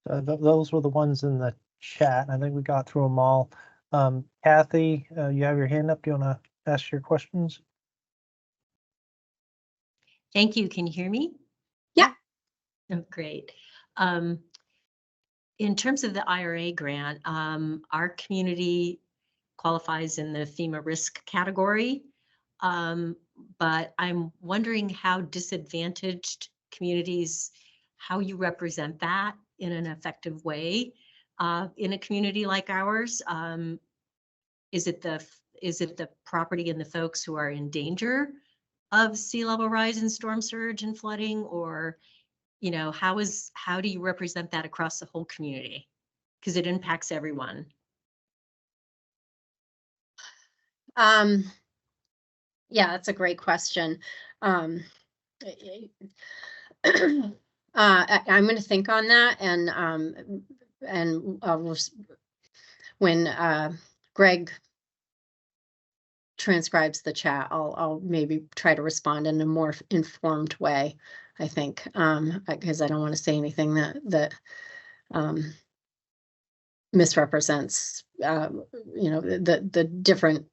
Those were the ones in the chat. I think we got through them all. Kathy, you have your hand up. Do you want to ask your questions? Thank you. Can you hear me? Yeah. Oh, great. In terms of the IRA grant, our community qualifies in the FEMA risk category. But I'm wondering how disadvantaged communities, how you represent that in an effective way in a community like ours. Is it the property and the folks who are in danger of sea level rise and storm surge and flooding, or, you know, how do you represent that across the whole community? Because it impacts everyone. Yeah, that's a great question. I'm going to think on that, and when Greg transcribes the chat, I'll maybe try to respond in a more informed way, I think, because I don't want to say anything that misrepresents, you know, the different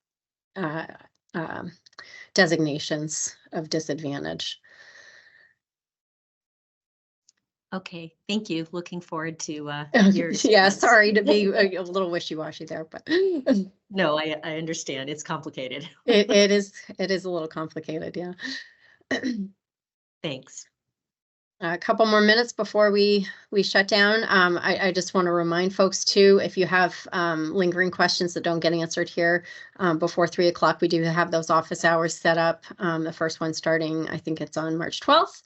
designations of disadvantage. Okay, thank you. Looking forward to your Yeah, response. sorry to be a little wishy-washy there, but No, I understand. It's complicated. it is a little complicated, yeah. Thanks. A couple more minutes before we shut down. I just want to remind folks too, if you have lingering questions that don't get answered here before 3 o'clock, we do have those office hours set up. The first one starting, I think it's on March 12th.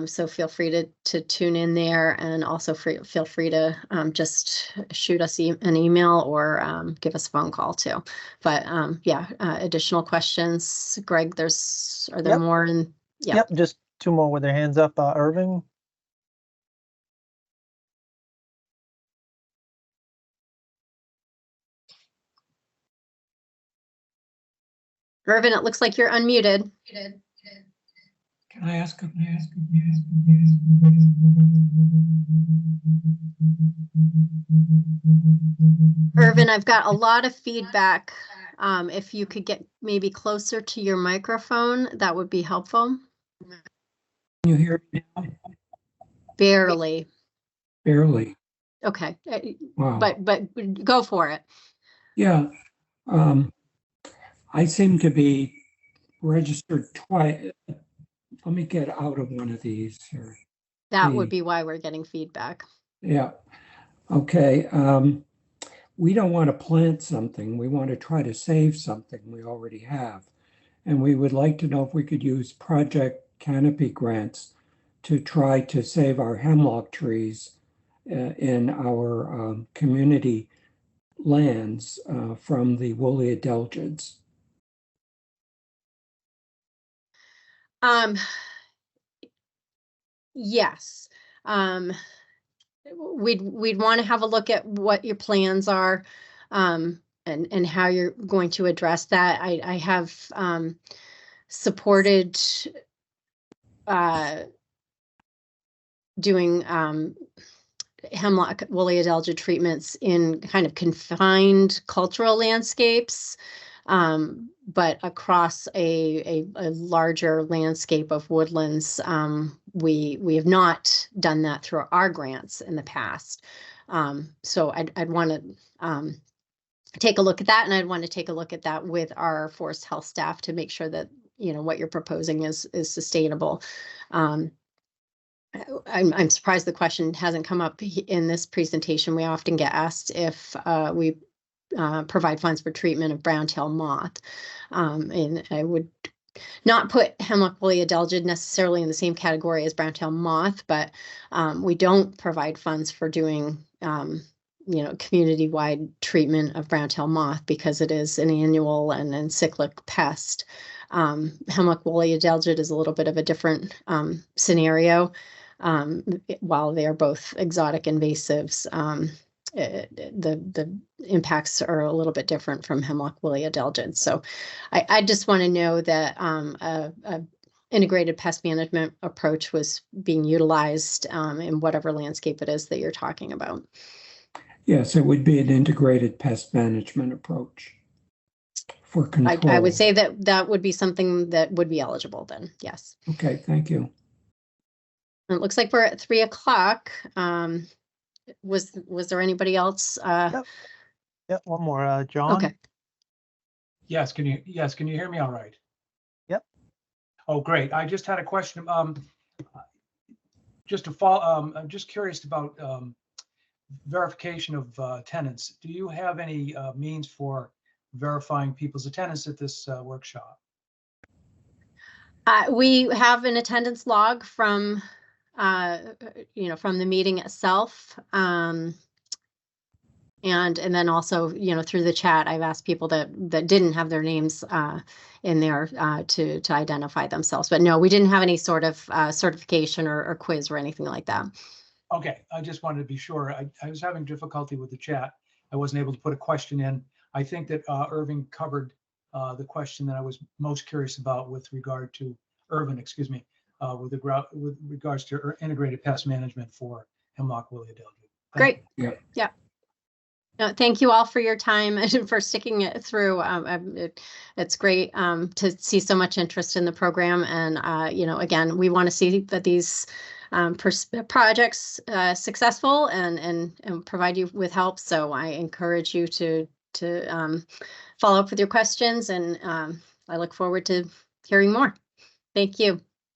So feel free to tune in there, and also feel free to just shoot us an email or give us a phone call too. But yeah, additional questions. Greg, are there more? Yep, just two more with their hands up. Irving. Irvin, it looks like you're unmuted. Can I ask? Irvin, I've got a lot of feedback. If you could get maybe closer to your microphone, that would be helpful. Can you hear me now? Barely. Barely. Okay. Wow. But go for it. Yeah. I seem to be registered twice. Let me get out of one of these here. That would be why we're getting feedback. Yeah. Okay. We don't want to plant something. We want to try to save something we already have. And we would like to know if we could use Project Canopy grants to try to save our hemlock trees in our community lands from the woolly adelgids. Yes. We'd want to have a look at what your plans are, and how you're going to address that. I have supported doing hemlock woolly adelgid treatments in kind of confined cultural landscapes, but across a larger landscape of woodlands, we have not done that through our grants in the past. So I'd want to take a look at that, and I'd want to take a look at that with our forest health staff to make sure that, you know, what you're proposing is sustainable. I'm surprised the question hasn't come up in this presentation. We often get asked if we provide funds for treatment of brown-tailed moth. And I would not put hemlock woolly adelgid necessarily in the same category as brown-tailed moth, but we don't provide funds for doing you know, community-wide treatment of brown-tailed moth because it is an annual and cyclic pest. Hemlock woolly adelgid is a little bit of a different scenario. While they are both exotic invasives, the impacts are a little bit different from hemlock woolly adelgid. So I just want to know that a integrated pest management approach was being utilized in whatever landscape it is that you're talking about. Yes, it would be an integrated pest management approach for control. I would say that would be something that would be eligible then, yes. Okay, thank you. And it looks like we're at 3 o'clock. Was there anybody else? Yep, one more, John. Okay. Yes, can you hear me all right? Yep. Oh, great. I just had a question. Just to follow, I'm just curious about verification of attendance. Do you have any means for verifying people's attendance at this workshop? We have an attendance log from, from the meeting itself. And then also, through the chat, I've asked people that didn't have their names in there to identify themselves. But no, we didn't have any sort of certification or quiz or anything like that. Okay, I just wanted to be sure. I was having difficulty with the chat. I wasn't able to put a question in. I think that Irving covered the question that I was most curious about with regard to with regards to integrated pest management for hemlock woolly mildew. Great. Yeah. Yeah. No, thank you all for your time and for sticking it through. It's great to see so much interest in the program. And, again, we want to see that these projects successful and provide you with help. So I encourage you to follow up with your questions, and I look forward to hearing more. Thank you.